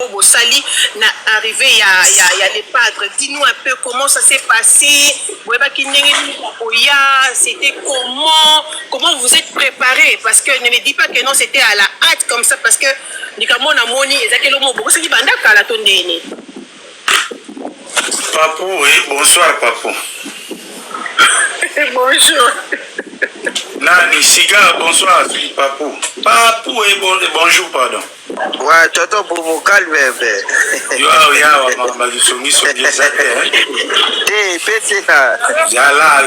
Sali n'a arrivé il y a les padres. Dis-nous un peu comment ça s'est passé. C'était comment vous êtes préparé, parce que ne me dis pas que non, c'était à la hâte comme ça, parce que Papou, oui, bonsoir Papou. Bonjour. Nani, Siga, bonsoir, Papou. Papou, et bonjour, pardon. Ouais, toto pour me calmer.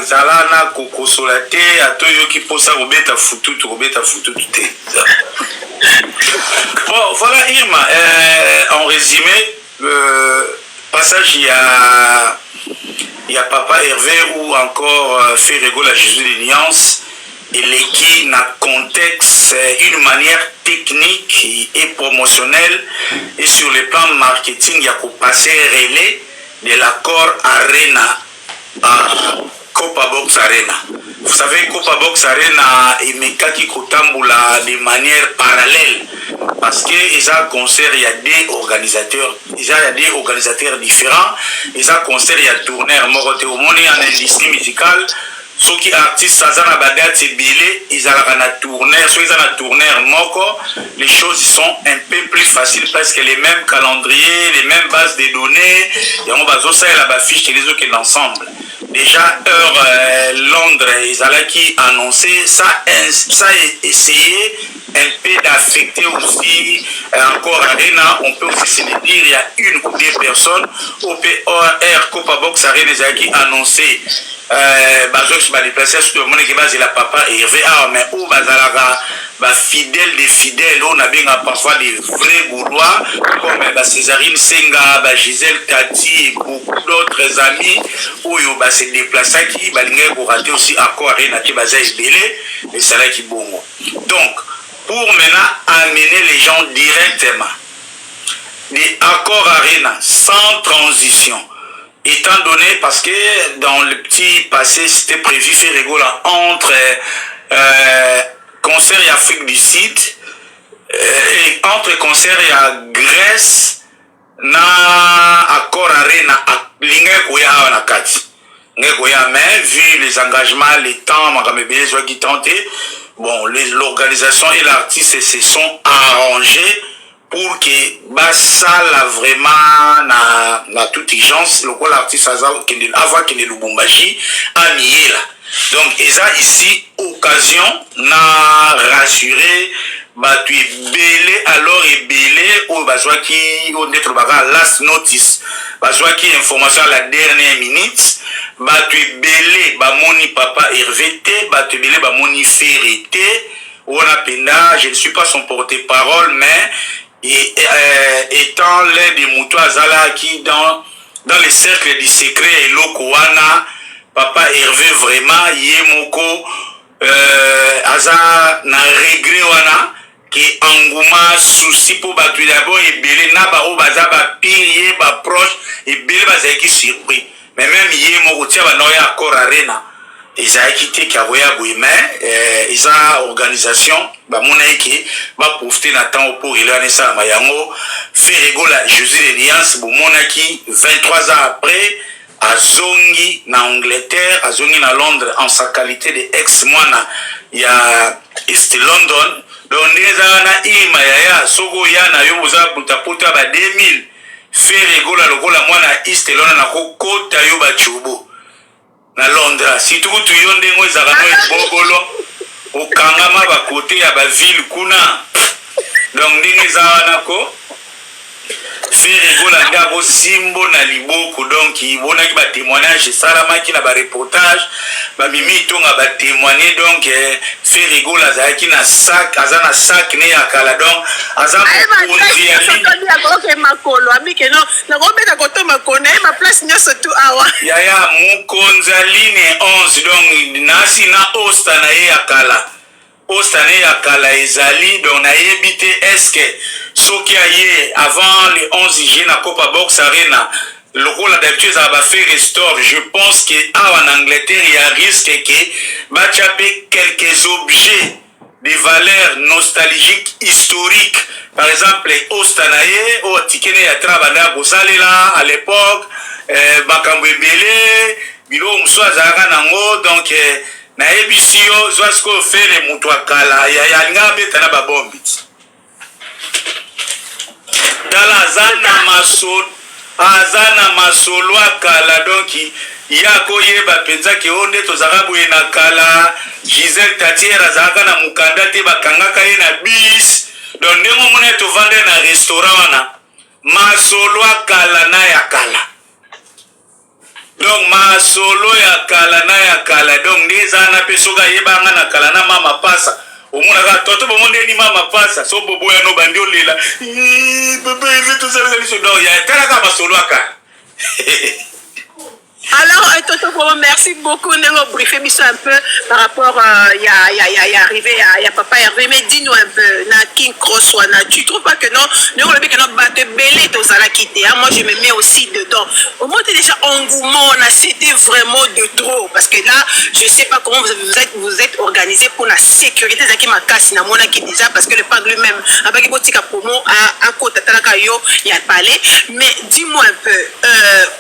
Zala na kokosola te atoyo ki posa robeta fututu te. Bon, voilà Irma, en résumé, passage il y a Papa Hervé ou encore Ferrego la Jésus des Nuances et qui n'a contexte une manière technique et promotionnelle et sur le plan marketing il y a qu'au passer relais de l'accord Arena à Copa Box Arena. Vous savez, Copa Box Arena et Mekaki Kotambula de manière parallèle parce que ils ont concert, il y a des organisateurs, différents. Ils ont concert, il y a tourneur, Morote Omoni en industrie musicale. Ceux qui artistes, ça a bagat c'est bilé, ils ont un tourneur, soit ils ont un tourneur moko, les choses sont un peu plus faciles parce que les mêmes calendriers, les mêmes bases de données, et on va ça et la fiche et les autres l'ensemble. Déjà heure Londres, ils ont qui annoncé ça a essayé un peu d'affecter aussi encore Arena. On peut aussi se le dire, il y a une ou deux personnes au POR Copa Box Arena qui a annoncé je vais déplacer sur le monde qui base la Papa Hervé mais où fidèle des fidèles on a bien parfois des vrais Gaulois comme Césarine Senga, Gisèle Tati et beaucoup d'autres amis où ils se déplacent qui vont rater aussi encore Arena qui base belé et c'est là qui bon. Donc pour maintenant amener les gens directement des accords Arena sans transition. Étant donné, parce que dans le petit passé, c'était prévu faire rigoler entre concert et Afrique du Sud, et entre concert et Grèce, na accord arena, mais vu les engagements, les temps, qui tenté, bon, l'organisation et l'artiste se sont arrangés pour que ça là vraiment na toute urgence le l'artiste avant qu'il ne Lubumbashi a nié là. Donc ils a ici occasion na rassurer tu es belé alors et belé ou besoin qui on être last notice besoin qui information à la dernière minute tu es belé moni Papa Hervé tu es belé moni Ferré on a pena je ne suis pas son porte-parole mais et étant l'un des moutons Azala qui dans les cercles du secret et l'Okowana, Papa Hervé vraiment Yemoko Aza na regret wana qui enguma souci pour battre d'abord et belé na ba baza ba pire ba proche et belé ba qui surpris mais même Yemoko tia ba noya accord Arena ils ont quitté Kaboya mais ils ont organisation monaiki va profiter d'un temps pour il a ça mayango Ferrego la Jésus des Nuances monaki 23 ans après à Zongi na Angleterre à Zongi na Londres en sa qualité de ex-moine il y a East London donc déjà na imaya sogo ya na yo za putaputa ba 2000 Ferrego la lokola mwana East London na kokota yo ba chubo na Londres si tu yonde ngo ezaka no ebogolo okangama ba côté ya ba ville kuna donc ndenge za nako Ferrego la ndabo simbo na liboko donc ibona ki ba témoignage salama ki na ba reportage ba mimi tonga ba témoigner donc Ferrego la za ki na sac azana sac ne akala donc azana konzi ya li makolo amike no na robeta koto makona ma place nyoso tu awa ya mukonzaline 11 donc nasi na osta na ye akala ostane ya kala ezali donc na yebite est-ce soki aye avant le 11 juillet na Copa Box Arena lokola d'habitude ça va faire restore je pense que en Angleterre il y a risque que bachape quelques objets des valeurs nostalgiques, historiques. Par exemple, Ostanaye, au Tikene Yatra Banda Bosalela à l'époque, Bakambo Ebele, Bilo Moussouazara Nango, donc, Naebisio, Zoasko fait les Moutouakala, Yalinga Betana Babombit. Tala Azana Masolo Akala, donc, Yako Yeba Penza ki onde tozarabu ena kala Giselle Tatiera zaka na mukanda te bakangaka ye na bis donc ndenge mona tovande na restaurant wana masolo akala na ya kala donc masolo ya kala na ya kala donc ndeza na pesoka yebanga na kala na mama pasa omona ka toto bomonde ni mama pasa so bobo ya no bandi olela bébé il tout ça les donc ya kala ka masolo akala. Alors, Toto, merci beaucoup de nous briefer un peu par rapport à arrivé à Papa Hervé. Mais dis-nous un peu, na King Cross, tu trouves pas que non, nous on le que notre batte belé dans la quitter. Moi, je me mets aussi dedans. Au moins, déjà engouement, on a c'était vraiment de trop. Parce que là, je sais pas comment vous êtes organisé pour la sécurité. Zaki Makasi, na mona qui déjà, parce que le parc lui-même, avec Botika Promo, à côté de Talakayo, il y a le palais. Mais dis-moi un peu,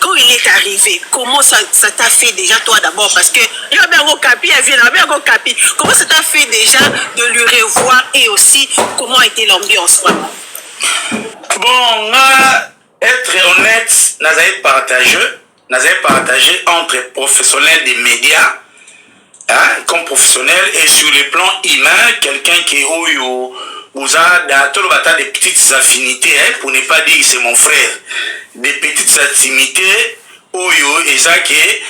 quand il est arrivé, comment ça t'a fait déjà toi d'abord parce que il y a bien un capi, comment ça t'a fait déjà de lui revoir et aussi comment était l'ambiance vraiment? Bon, être honnête, nous avons partagé entre professionnels des médias comme professionnels et sur le plan humain, quelqu'un qui est vous a des petites affinités, pour ne pas dire que c'est mon frère, des petites affinités. Oyo ezake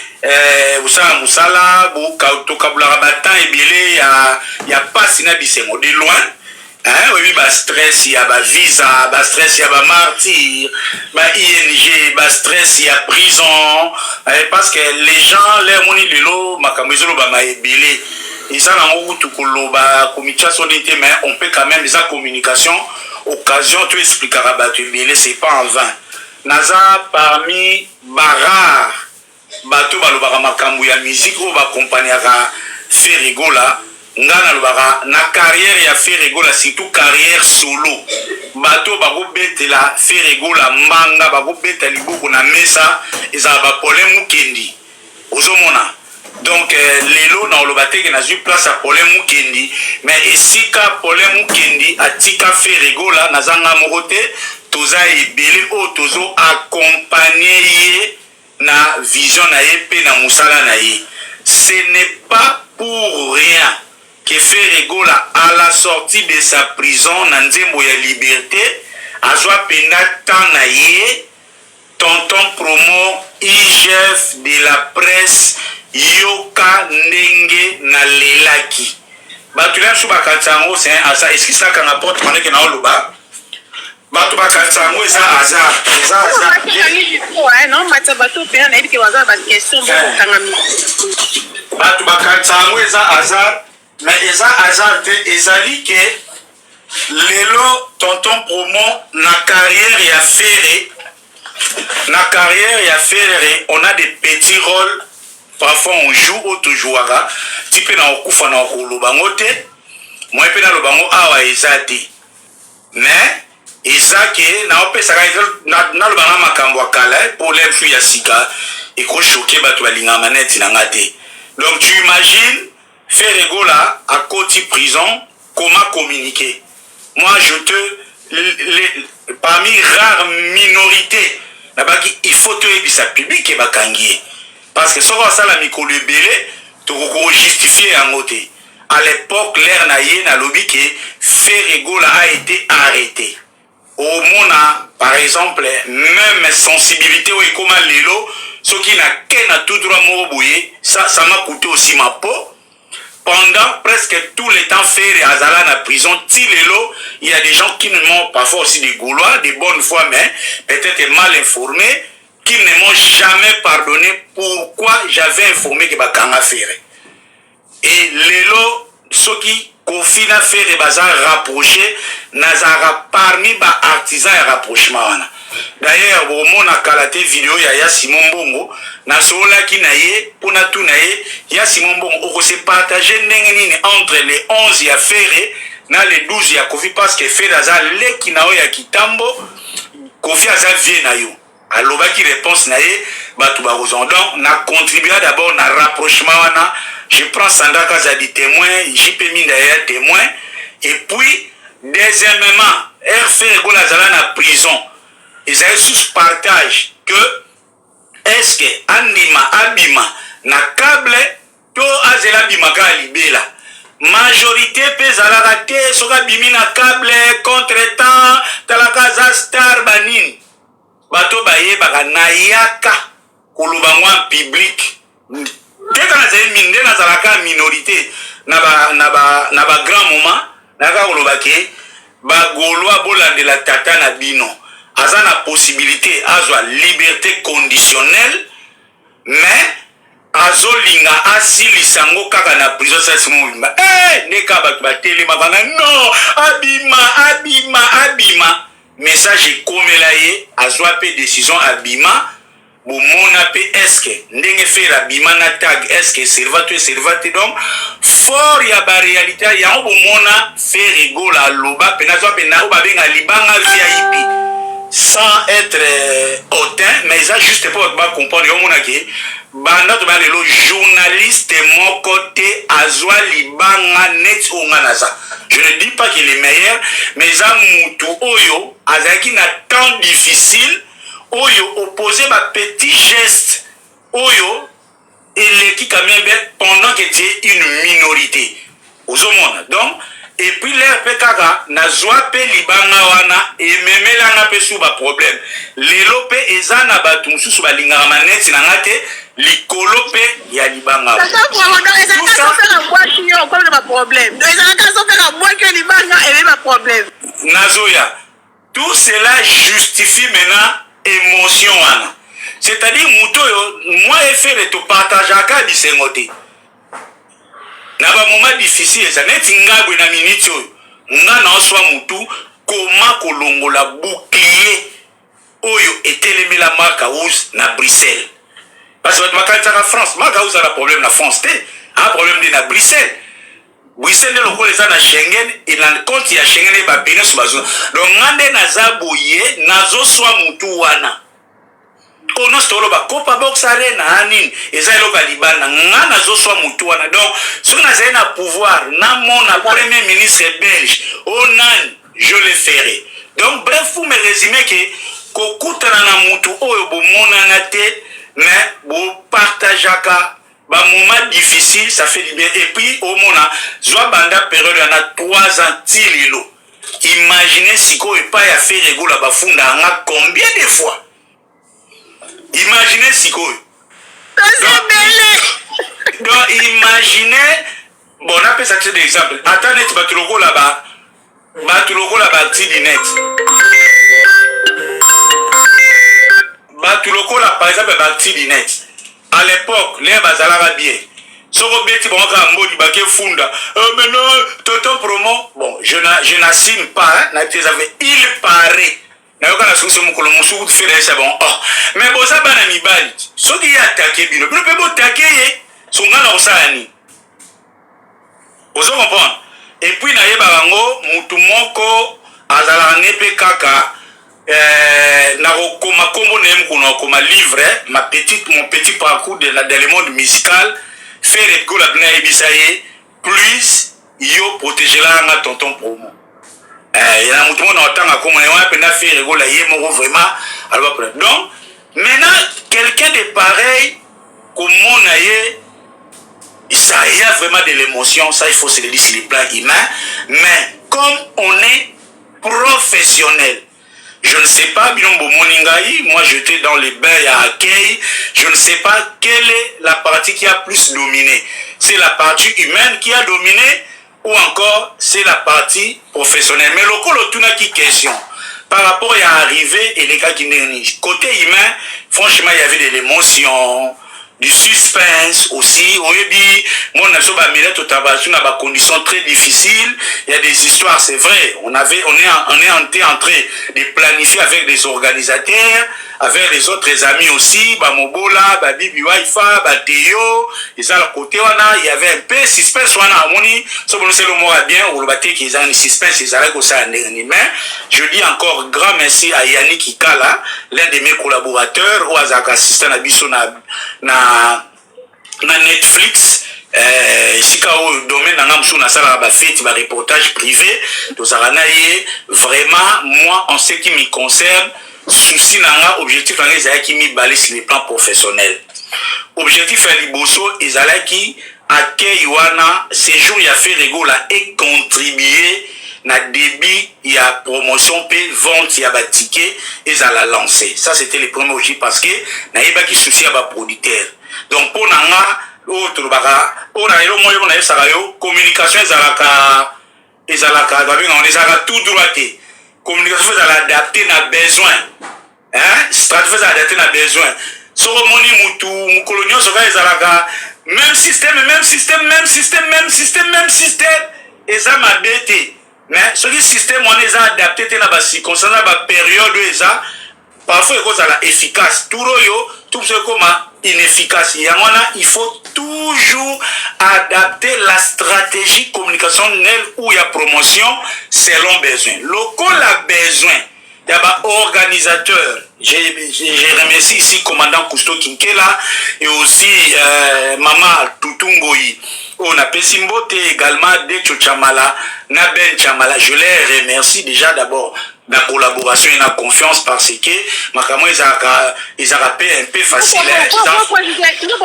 usala musala bu tokabula batan ebele ya pasi na bisengo de loin oui ba stress ya ba visa ba stress ya ba martyr ba ING ba stress ya prison parce que les gens les moni lelo makambo ezolo ba maebele ezala ngo tukoloba communication d'ité mais on peut quand même la communication occasion tu expliquera ba tu ebele c'est pas en vain. Naza parmi barare bato balobaka makambo ya musique o ba compagniera Ferregola ngana lobaka na carrière ya Ferregola surtout carrière solo bato bako betela Ferregola manga bako beta liboko na mesa ezala ba problème mukendi ozomona donc lelo na olobate ke na zu place à problème mukendi mais esika problème mukendi atika Ferregola nazanga mokote toza ebele o tozo accompagner na vision na ye pe na musala na ye. Ce n'est pas pour rien que Ferregola à la sortie de sa prison na nzembo ya liberté azwa pena temps na ye tonton promo IGF de la presse yoka ndenge na lelaki batula shu bakatsango c'est asa eskisa kana porte maneke na oluba bato bakatsango eza hasard non matsa bato pe na ebike waza ba question ba kangami bato bakatsango eza hasard mais eza hasard te ezali ke lelo tonton promo na carrière ya Ferré on a des petits rôles parfois on joue autre jouera type na okufa na okolobango te moi pe na lobango awa ezati mais ezake na opesa na lobanga makambo akala pour l'influ ya sika et ko choquer bato balinga manette na ngate donc tu imagines Ferregola à côté prison comment communiquer moi je te parmi rares minorités il faut te ebisa public et bakangi parce que souvent ça la mikolo belé to ko justifier en côté à l'époque l'air na ye na lobby que Ferregola a été arrêté au mona par exemple même sensibilité ou comme lelo ce qui n'a qu'un tout droit moboye ça m'a coûté aussi ma peau pendant presque tout le temps Ferré azala na prison tilelo il y a des gens qui ne m'ont parfois aussi des Gaulois des bonnes fois mais peut-être mal informés qui ne m'ont jamais pardonné pourquoi j'avais informé que bakanga Ferré et lelo ce qui confina Ferré baza rapproché nazara parmi ba artisans et rapprochement D'ailleurs, au monde a calaté vidéo il y a Simon Bongo na sola ki na ye pour na tout na ye ya Simon Bongo on se partager nini entre les 11 ya Ferré na les 12 ya Kofi parce que Ferré aza le ki na o ya Kitambo Kofi aza vie na yo aloba ki réponse na ye batu ba donc na contribuer d'abord na rapprochement wana je prends Sandaka za di témoin JP Minda ya témoin et puis deuxièmement RF Gola zala na prison ils avaient sous partage que est-ce que Andima Abima na câble to azela bimaka libela majorité pezala raté soka bimi na câble contre-temps talaka za star banini bato baye baka na yaka kuluba mwa public deka na zeli minde na zalaka minorité na ba grand moment naka kuluba ke ba golwa bolandela tata na bino aza na possibilité azwa liberté conditionnelle mais azolinga asilisa ngo kaka na prison sa simo bimba neka bato batelema bana non abima message komela ye azwa pe décision abima bomona pe eske ndenge faire abima na tag eske servate donc fort ya ba réalité ya bomona faire rigola loba pe na zwa pe na babenga libanga VIP sans être hautain mais ça juste pour comprendre yo mona ke banda to balelo journaliste mon côté azwa libanga net onganaza je ne dis pas qu'il est meilleur mais ça mutu oyo azaki na temps difficile oyo opposé ba petit geste oyo eleki quand même pendant que tu es une minorité aux hommes donc et puis l'air pekaka na zwa pe libanga wana et memela na pe sous ba problème lelo pe ezana batu mususu balingaka maneti na ngate likolo pe ya libanga ça faire un bois qui on comme pas problème donc ça faire un bois que libanga et pas problème nazoya tout cela justifie maintenant émotion wana c'est-à-dire mutoyo moi effet de to partageaka bisengote na ba moment difficile ça net ngabwe na minute oyo nga na oswa mutu koma kolongola bouclier oyo etelemela marka house na Bruxelles parce que makanta na France marka house a problème na France un problème de na Bruxelles le local les na Schengen et na compte ya Schengen e ba bino so bazo donc ngande na zaboye nazo swa mutu wana ono stolo ba Copa Box Arena anine eza loka libana ngana zo swa mutu wana donc ce que na na pouvoir na mon premier ministre belge onan je le ferai donc bref vous me résumer que kokutana na mutu oyo bomona na te mais bo partageaka ba moment difficile ça fait du bien et puis au mona zwa banda période na 3 ans tililo imaginez siko e pas ya faire rigola bafunda nga combien de fois. Imaginez Siko. Donc imaginez, bon on appelle ça des exemples. Attendez, tu vas te logo là-bas. Tu logo là-bas, Tidinet. Tu logo là par exemple, Tidinet. À l'époque, les bazala bien. Soko beti bon ka mbodi ba ke funda. Mais non, tonton promo. Bon, je n'assume pas, hein, il paraît. Na yoka na solution mukolo musuku faire ça bon mais bon ça bana mibali soki ya attaquer bino pe bo attaquer ye songa na osani ozo comprendre et puis na yeba bango mutu moko azala nepe kaka na kokoma kombo nem kuno koma livre mon petit parcours dans le monde musical faire ko la bna ebisaye plus yo protéger la nga tonton promo. Il y a un mouton dans le temps à comment on a fait rigoler vraiment. Alors donc maintenant quelqu'un de pareil comme on a ça y a vraiment de l'émotion, ça il faut se le dire sur les plans humains, mais comme on est professionnel, je ne sais pas Bilombo Moningaï, moi j'étais dans les bains à accueil, je ne sais pas quelle est la partie qui a plus dominé. C'est la partie humaine qui a dominé ou encore c'est la partie professionnelle. Mais le col tout n'a qui question par rapport à arriver et les cas qui n'ont côté humain, franchement il y avait de l'émotion, du suspense aussi. On dit, moi, on a des conditions très difficiles. Il y a des histoires, c'est vrai. On est en train de planifier avec des organisateurs, avec les autres amis aussi, Mobola, Bibi Waifa, Théo, et ça, le côté, il y avait un peu suspense, c'est le mot à bien, ou le bâti qui est un suspense, ils allaient aussi à je dis encore grand merci à Yannick Ikala, l'un de mes collaborateurs, ou à Zak assistant à Bisso na Netflix. Ici, au domaine dans la fête, un reportage privé, vraiment, moi, en ce qui me concerne, souci nanga objectif nanga ezala qui mi balise sur le plan professionnel. Objectif à liboso ezala qui accueille wana séjour ya fait régola et contribuer na débit ya promotion pe vente ya ba ticket ezala lancé. Ça c'était le premier objectif parce que na yeba ki souci ya ba producteur. Donc pour nanga autre baka pour na elo moyo na yesa yo communication ezala ka on ezala tout droité. Communication faisait adapter nos besoins. Stratégie faisait adapter nos besoins. Sur le monde, mon colonial, même système. Et ça m'a bêté. Mais ce système, on les a adaptés dans la circonstance, dans la période où ça, parfois, il est efficace. Tout ce comme inefficace. Il faut toujours adapter la stratégie communicationnelle ou il y a promotion selon besoin. Local a besoin. Il y a un organisateur. Je remercie ici commandant Cousteau Kinkela et aussi Maman Tutungoyi. On a Pessimbote également Decho Chamala, Naben Chamala. Je les remercie déjà d'abord la collaboration et la confiance parce que ils ont rappelé un peu facile.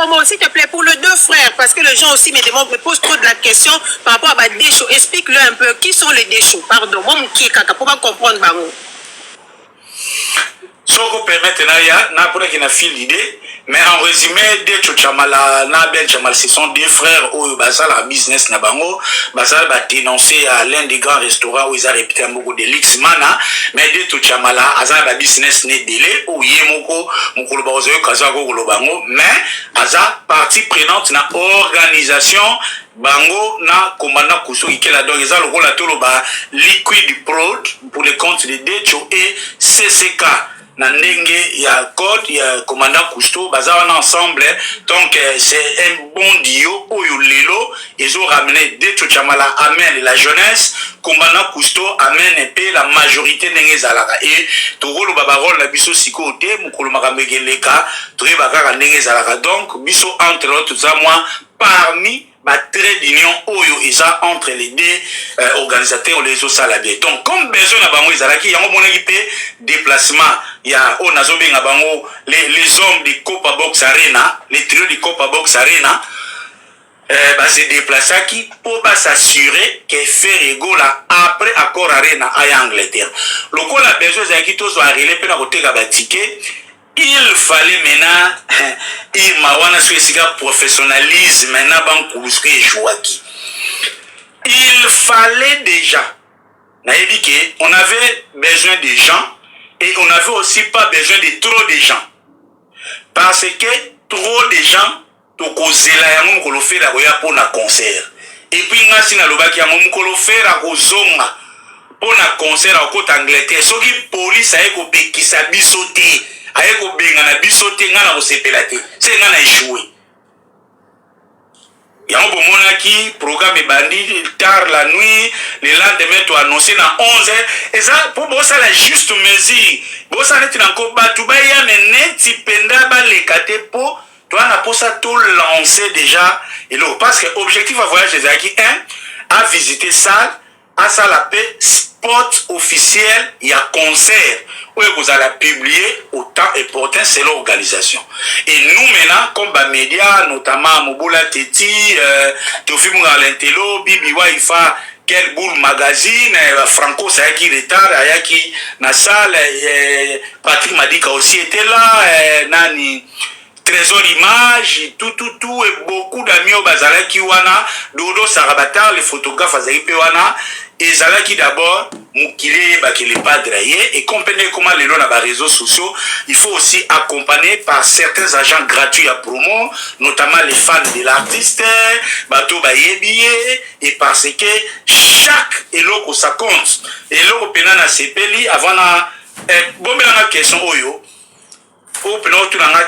Moi, s'il te plaît, pour les deux frères, parce que les gens aussi me posent trop de la question par rapport à des choses. Explique-le un peu. Qui sont les déchets? Pardon, moi, qui est kaka, pour comprendre. Si on permet, il y a fil d'idée, mais en résumé, Decho Chamala, Nabel Chamala, ce sont deux frères où Basal a business Nabango, Basal va dénoncer à l'un des grands restaurants où ils ont répété un beaucoup de l'X-Mana, mais Decho Chamala, Azal va business né délai, où Yemoko, Mokolobazo, Kazago, Golobango, mais Azal partie prenante dans l'organisation Bango na commandant Cousteau qui est là donc ils ont le rôle à tout le bas liquid prod pour les comptes de Decho et CCK. Nandenge, il y a code, il y a commandant Cousteau, bazawana ensemble, donc c'est un bon dio, Oyo Lelo, ils ont ramené Decho Chamala, amène la jeunesse, commandant Cousteau, amène un peu la majorité n'engé zalaka, et Togolo Babarol, la biso sikote, Mukolo Maramegeleka, Touré Bakara n'engé zalaka, donc, biso entre l'autre, tout ça, moi, parmi trait d'union oyo isa entre les deux organisateurs les autres salariés. Donc comme besoin na bango izalaki yango monaki pe déplacement ya o nazobenga bango les hommes de Copa Box Arena, les trio de Copa Box Arena se déplaçaki pour s'assurer que Ferrego là après accord Arena à Angleterre. Lokola besoin zaki tozo arele pe na koteka ba ticket. Il fallait maintenant, il m'a dit professionnalisme maintenant il fallait déjà, on avait besoin de gens et on n'avait aussi pas besoin de trop de gens. Parce que trop de gens, to kozela yango mukolo fera koya pour na concert. Et puis ngasi na lobaki yango mukolo fera kozonga pour na concert au côté Angleterre. Soki police aye ko bekisa bisote. Aeko benga na bisote ngana kosepela te se ngana échoué yango bomonaki programme bandi tard la nuit le lendemain to annoncé na 11h et ça pour bossa la juste mesure bossa net na ko batu ba ya neti penda ba lekate po to na posa tout lancer déjà et là parce que objectif à voyage des aki à visiter salle à ça la paix spot officiel il y a concert où vous allez publier autant important c'est l'organisation et nous maintenant comme les médias notamment Mobola Teti Théophile Mougalentello Bibi Waifa quel boule magazine Franco Sayaki retard Ayaki na salle Patrick Madika aussi était là nani Trésor Image, tout, et beaucoup d'amis au Bazala qui wana, Dodo Sarabata, les photographes Azaïpe wana, ezalaki d'abord mukile bakele padre et comprendre comment les lois dans les réseaux sociaux, il faut aussi accompagner par certains agents gratuits à promo, notamment les fans de l'artiste, bateau bayebiye, et parce que chaque eloko ça compte. Eloko penana sepeli avant na bon mais la question oyo pour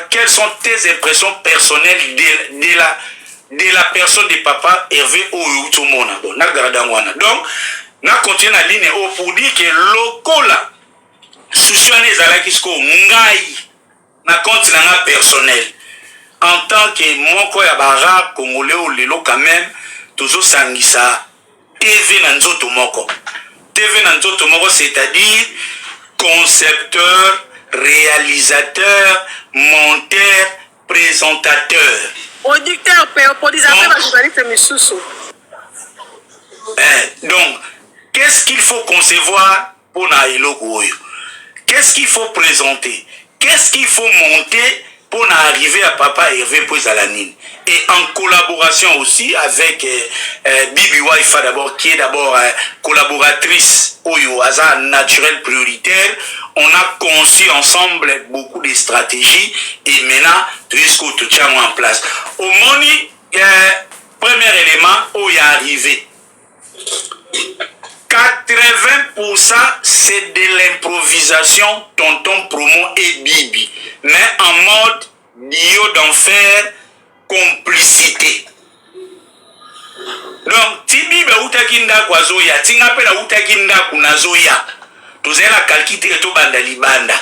quelles sont tes impressions personnelles de la personne de papa Hervé oyo tout monde donc na gardangwana donc na continue la ligne pour dire que lokola souciane ezalaki sko ngai na compte na personnel en tant que moko ya bara congolais ou lelo quand même toujours sangisa TV na nzoto moko c'est-à-dire concepteur, réalisateur, monteur, présentateur. Auditeur, producer, journaliste Missoussou. Donc, qu'est-ce qu'il faut concevoir pour Naïlo Goyo? Qu'est-ce qu'il faut présenter? Qu'est-ce qu'il faut monter pour arriver à Papa Hervé Poisalanine? Et en collaboration aussi avec Bibi Waifa d'abord, qui est d'abord collaboratrice Oyo Aza naturel prioritaire, on a conçu ensemble beaucoup de stratégies et maintenant, jusqu'au tout tient en place. Au Moni, premier élément, où il est arrivé. 80% c'est de l'improvisation, tonton promo et Bibi. Mais en mode bio d'enfer, complicité. Donc, Tibi ba utakinda kwa zoya, tingapela utakinda kuna zoya. Tozela kalkite to banda libanda.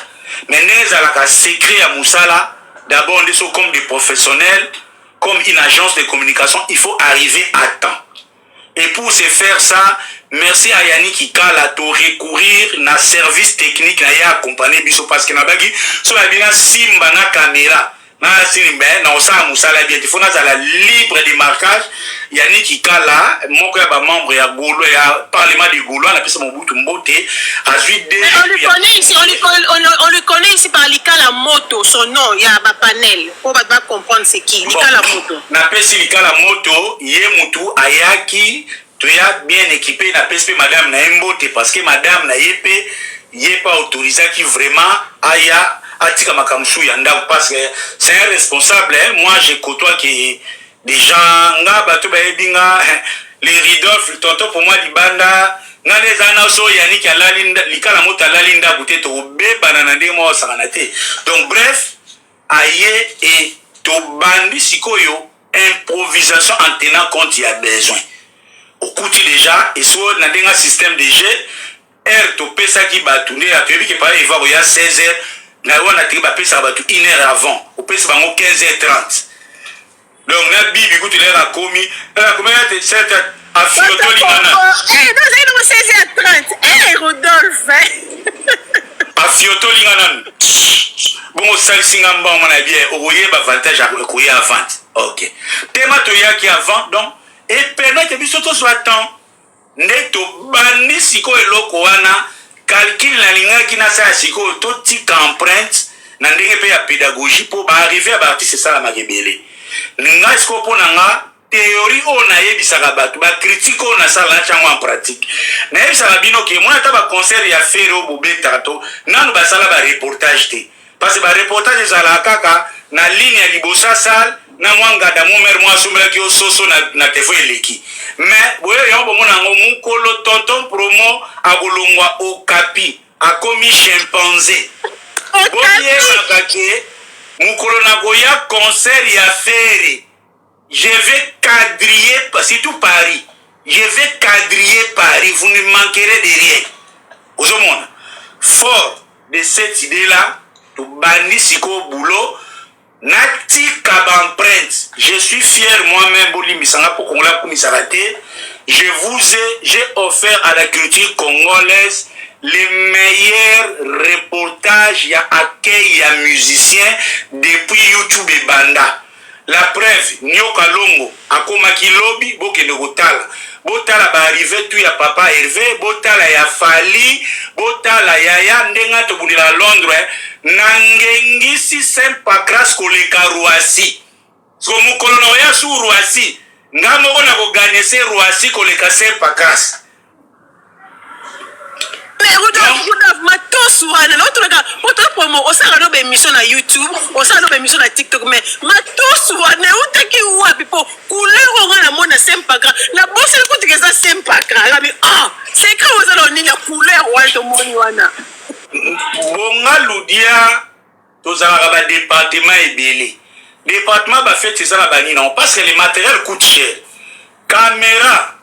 Mais neza la ka secret à Moussala, d'abord on est comme des professionnels, comme une agence de communication, il faut arriver à temps. Et pour se faire ça, merci à Yannick Kikala de recourir na service technique na ya accompagner biso parce que na bagi so la bina simba na caméra. Na simba na osa musala bien il faut na la libre démarquage Yannick Kikala moko ya ba membre ya Golo ya parlement de Golo na pesa Mobutu Mbote ensuite on le connaît ici par Likala Moto son nom il y a ba panel pour ba comprendre c'est qui Likala Moto na pesa Likala Moto ye mutu ayaki tu es bien équipé na PSP madame na Mbote parce que madame na yepé yé pas autorisé qui vraiment aya atika makamshu yanda parce que c'est un responsable hein? Moi je côtoie qui des gens nga bato ba ebinga les Ridolf tonton pour moi libanda nga les ana so Yannick alalinda Likala Moto alalinda buté to be banana de mo sanate donc bref aye et to bandi sikoyo improvisation en tenant compte il y a besoin au côté déjà et soit dans un système de jeu air to pesa qui batouné a prévu que par il va il y a 16h na on a triba pesa batu 1 heure avant au pesa bango 15h30 donc na bibi kutu l'air a commis la combien de 7 à Fioto Lingana non 16h30 Rodolphe a Fioto Lingana bon ça singamba on a bien au voyez avantage à courir avant OK tema to yaki avant donc et pendant que biso to soit temps neto bani siko eloko wana calcul na linga kina sa siko to tika empreinte na ndenge pe ya pédagogie pour arriver à artiste ça la magebele ninga siko pona nga théorie on a yebisaka batu ba critique on a ça la chango en pratique na yebisaka bino ke mona ta ba concert ya fero bobeta to nanu ba sala ba reportage te parce que ba reportage za la kaka na ligne ya libosa salle na mwanga da momer mwa sombra ki ososo na tefo eleki mais boyo yombo mona ngo mukolo tonton promo abolongwa okapi akomi chimpanzé boye bakake mukolo na goya concert ya fere je vais quadriller si tout Paris je vais quadriller Paris vous ne manquerez de rien ozomona fort de cette idée là to bandi siko boulot Nati Kabamprint, je suis fier moi-même, pour qu'on l'a j'ai offert à la culture congolaise les meilleurs reportages, il y a accueil, il y a musiciens depuis YouTube et Banda. La preuve, Nyoka Longo, Akomaki Lobby, Bokene Botala. Botala ba arrivé tout ya Papa Hervé, Botala ya Fali, Botala ya ya ndenga to budila Londres, nangengisi Saint-Pacras koleka Roissy. So mukolo na ya su Roissy, ngamo kona ko gagner Roissy koleka Saint-Pacras. Mais Rudolph matos wana na otolaka otolo promo osaka no émission na YouTube osaka no émission na TikTok mais matos wana utaki wapi po couleur onga na mona sempaka na bosse ko tikeza sempaka la bi c'est quand vous allez nina couleur wana to moni wana bonga ludia tozalaka ba département ebele département ba fait ça la bani non parce que le matériel coûte cher caméra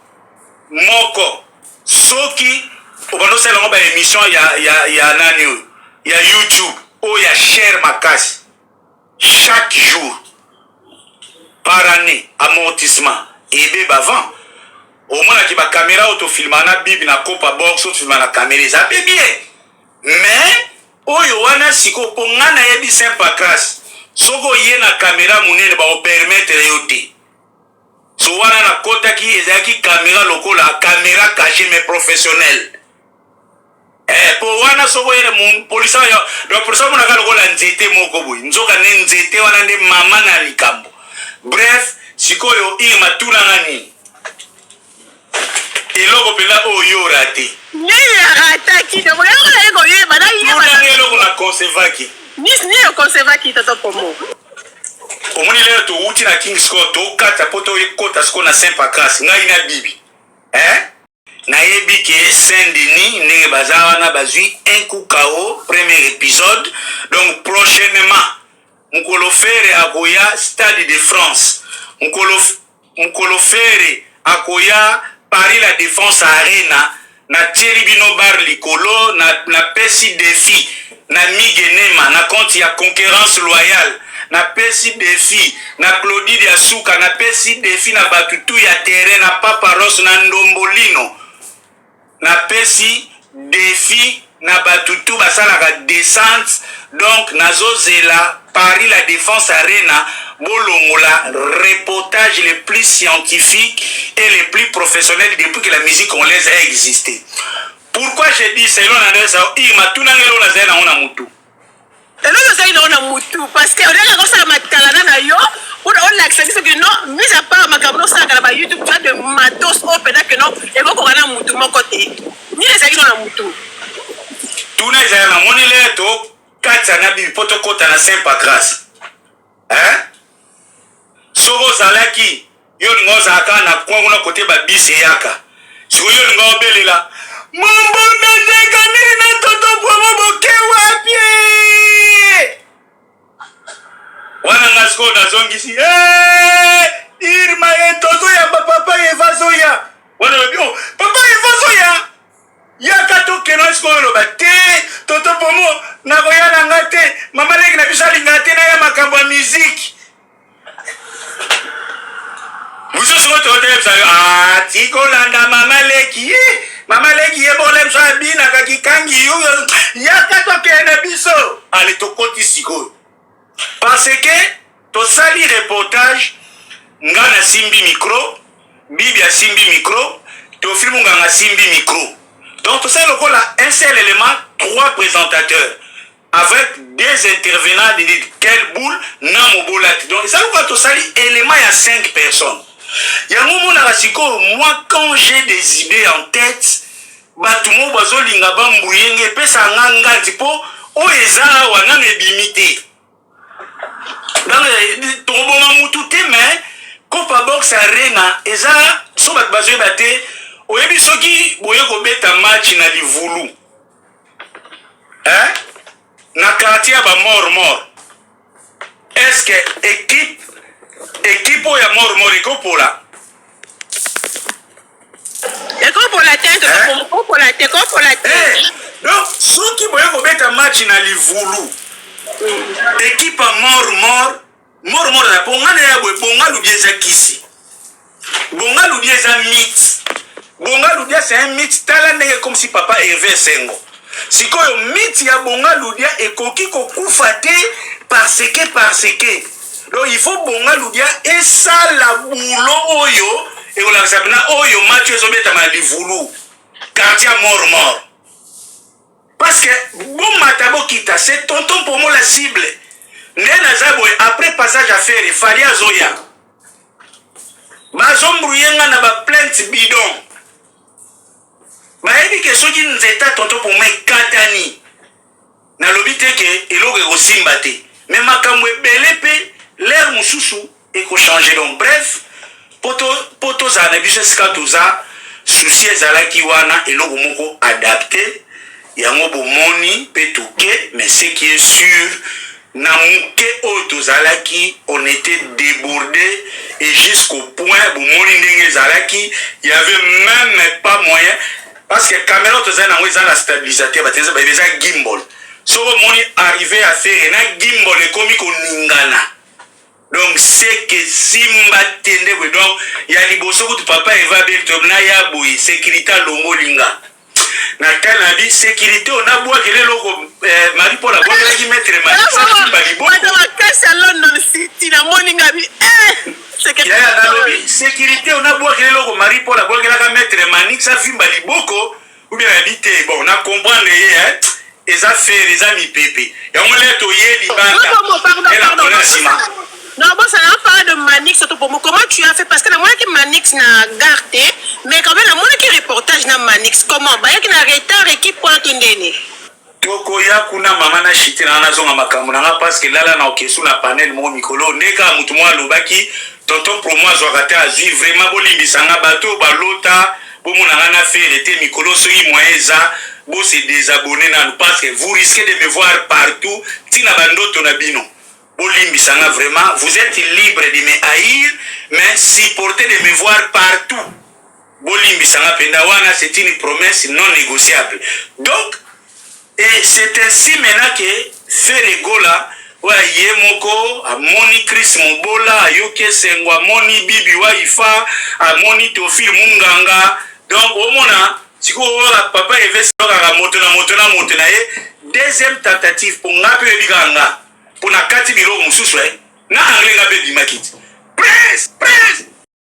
moko soki obano sala ngo ba émission ya nani ya YouTube o ya cher makasi chaque jour par année amortissement ebe bavant au moins ki ba caméra autofilma na bibi na copa box autofilma na caméra ça peut bien mais oyo wana siko pongana yebi simple classe soko ye na caméra munene ba permettre yote so wana na kota ki ezaki caméra lokola caméra cachée mais professionnelle po wana soko yene mon polisa yo do polisa mona ka lokola nzete moko boy nzoka ne nzete wana nde mama na likambo bref sikoyo i matuna ngani eloko pela oyo rate ni rata ki de mo ego ye bana ye bana eloko na conservaki ni conservaki toto pomo omoni leo to uti na King's Court to kata poto ekota sko na Saint Pancras ngai na bibi na yebi ke Saint-Denis ndenge bazawa na bazui un coup KO premier épisode donc prochainement mukolo fere akoya Stade de France mukolo fere akoya Paris la Défense Arena na Tcheribino Bar Likolo na pesi défi na Migenema na compte ya concurrence loyale na pesi défi na Claudie Diasuka na pesi défi na batutu ya terrain na Papa Ross na Ndombolino na pesi défi na batutu basalaka descente donc nazozela Paris la Défense Arena bolongola reportage les plus scientifiques et les plus professionnels depuis que la musique congolaise a existé. Pourquoi j'ai dit c'est là ça il m'a tout nangelo la zena ona mutu. Elo ça ina ona mutu parce que on a comme ça matalana na yo on l'accès que non mis à part makabno ça kala ba YouTube tu de matos open que non et ko kana mutu mon côté. Ni ça ina ona mutu. Tout na za na monile to katsa na bi poto kota na Saint Pancras. Soko zalaki yo ngoza aka na kwangu na kote ba bisi yaka siko yo ngo belela mambo ndeka nini na toto kwa boke wapi wana ngasko na zongisi irma etozo ya papa evazo ya wana bio papa evazo ya kato keno sko lo bate toto pomo na koyala ngate mama leki na bisali ngate na ya makambo ya musique. Vous êtes sur votre tiko landa mama leki ebole msa bina kakikangi yo yakato kene biso ale tokoti siko parce que to sali reportage ngana simbi micro bibi a simbi micro to filmu ngana simbi micro donc to sali lokola un seul élément trois présentateurs avec des intervenants de quelle boule na mobolati donc ça lokola to sali élément ya 5 personnes. Moi quand j'ai des idées en tête batumo bazolinga bambuyenge pesa nganga tipo o ezala wana nebimité donc toboma mutute mais Copa Box Arena ezala so bat bazoye bate oyebi soki boye ko beta match na livulu na quartier ba mort est-ce que équipe ya mort ikopola donc soki boye ko beta match na livulu équipe mort na pongana ya boye bongalu bieza kisi bongalu bieza mythe bongalu bieza c'est un mythe tala ndenge comme si papa Hervé Sengo sikoyo mythe ya bongalu dia ekoki kokufa te parce que donc il faut bongalu dia esala bulo oyo et on a sabina oyo Mathieu Zobeta ma livulu quartier mort parce que bon matabo kita c'est tonton pour moi la cible nena zabo après passage à faire il fallait azoya bazombruyenga na ba plainte bidon bayebi ke soki nzeta tonto pour me katani nalobi te ke eloko ekosimba te me makambo ebele mpe l'air mosusu ekochange. Donc bref po tozala na biso esika toza susi ezalaki wana eloko moko adapte yango bomoni mpe toke. Mais ce qui est sûr na muke oyo tozalaki on était débordé et jusqu'au point bomoni ndenge ezalaki il y avait même pas moyen parce que caméra tozali nango eza na stabilisateur bateza eza gimbal soko moni arrivé à faire na gimbal ekomi koningana. Donc c'est que simba tende bwe donc ya liboso kutu papa eva belto na ya boy sécurité longo linga na kanabi sécurité on a bois kele loko mari pour la bonne qui mettre mari ça simba libo la casse à London City na moninga bi sécurité on a bois kele loko mari pour la bonne qui mettre mani ça simba liboko ou bien habité bon on a comprendre hein les affaires les amis pépé et on les toyer libanda et la police. Non, bon, ça n'a pas de Manix, surtout pour moi. Comment tu as fait? Parce que la moitié Manix n'a gardé, mais quand même, la moitié reportage n'a Manix. Comment? Bah, il y a un retard et qui point ton déné. Toko ya kuna mama na shite na nazonga makambo na parce que là na okesu na panel mo mikolo ndeka mutu mo alobaki tonton pour moi zo rata azui vraiment bolimbisanga bato balota bomona na faire était mikolo soki moyeza bo se désabonner na parce que vous risquez de me voir partout tina bandoto na bino. Bolimbisanga vraiment, vous êtes libre de me haïr, mais supportez de me voir partout. Bolimbisanga pendawana, c'est une promesse non négociable. Donc, et c'est ainsi maintenant que Ferregola, ouais, Yemoko, a Moni Chris Mobola, a Yoke Sengwa, Moni Bibi Waifa, a Moni Tofil Munganga. Donc, au moment, si vous avez papa et Vessoka, motona, deuxième tentative pour Ngape Biganga. Pour na kati bilo mususu na anglais ngabe bimakiti press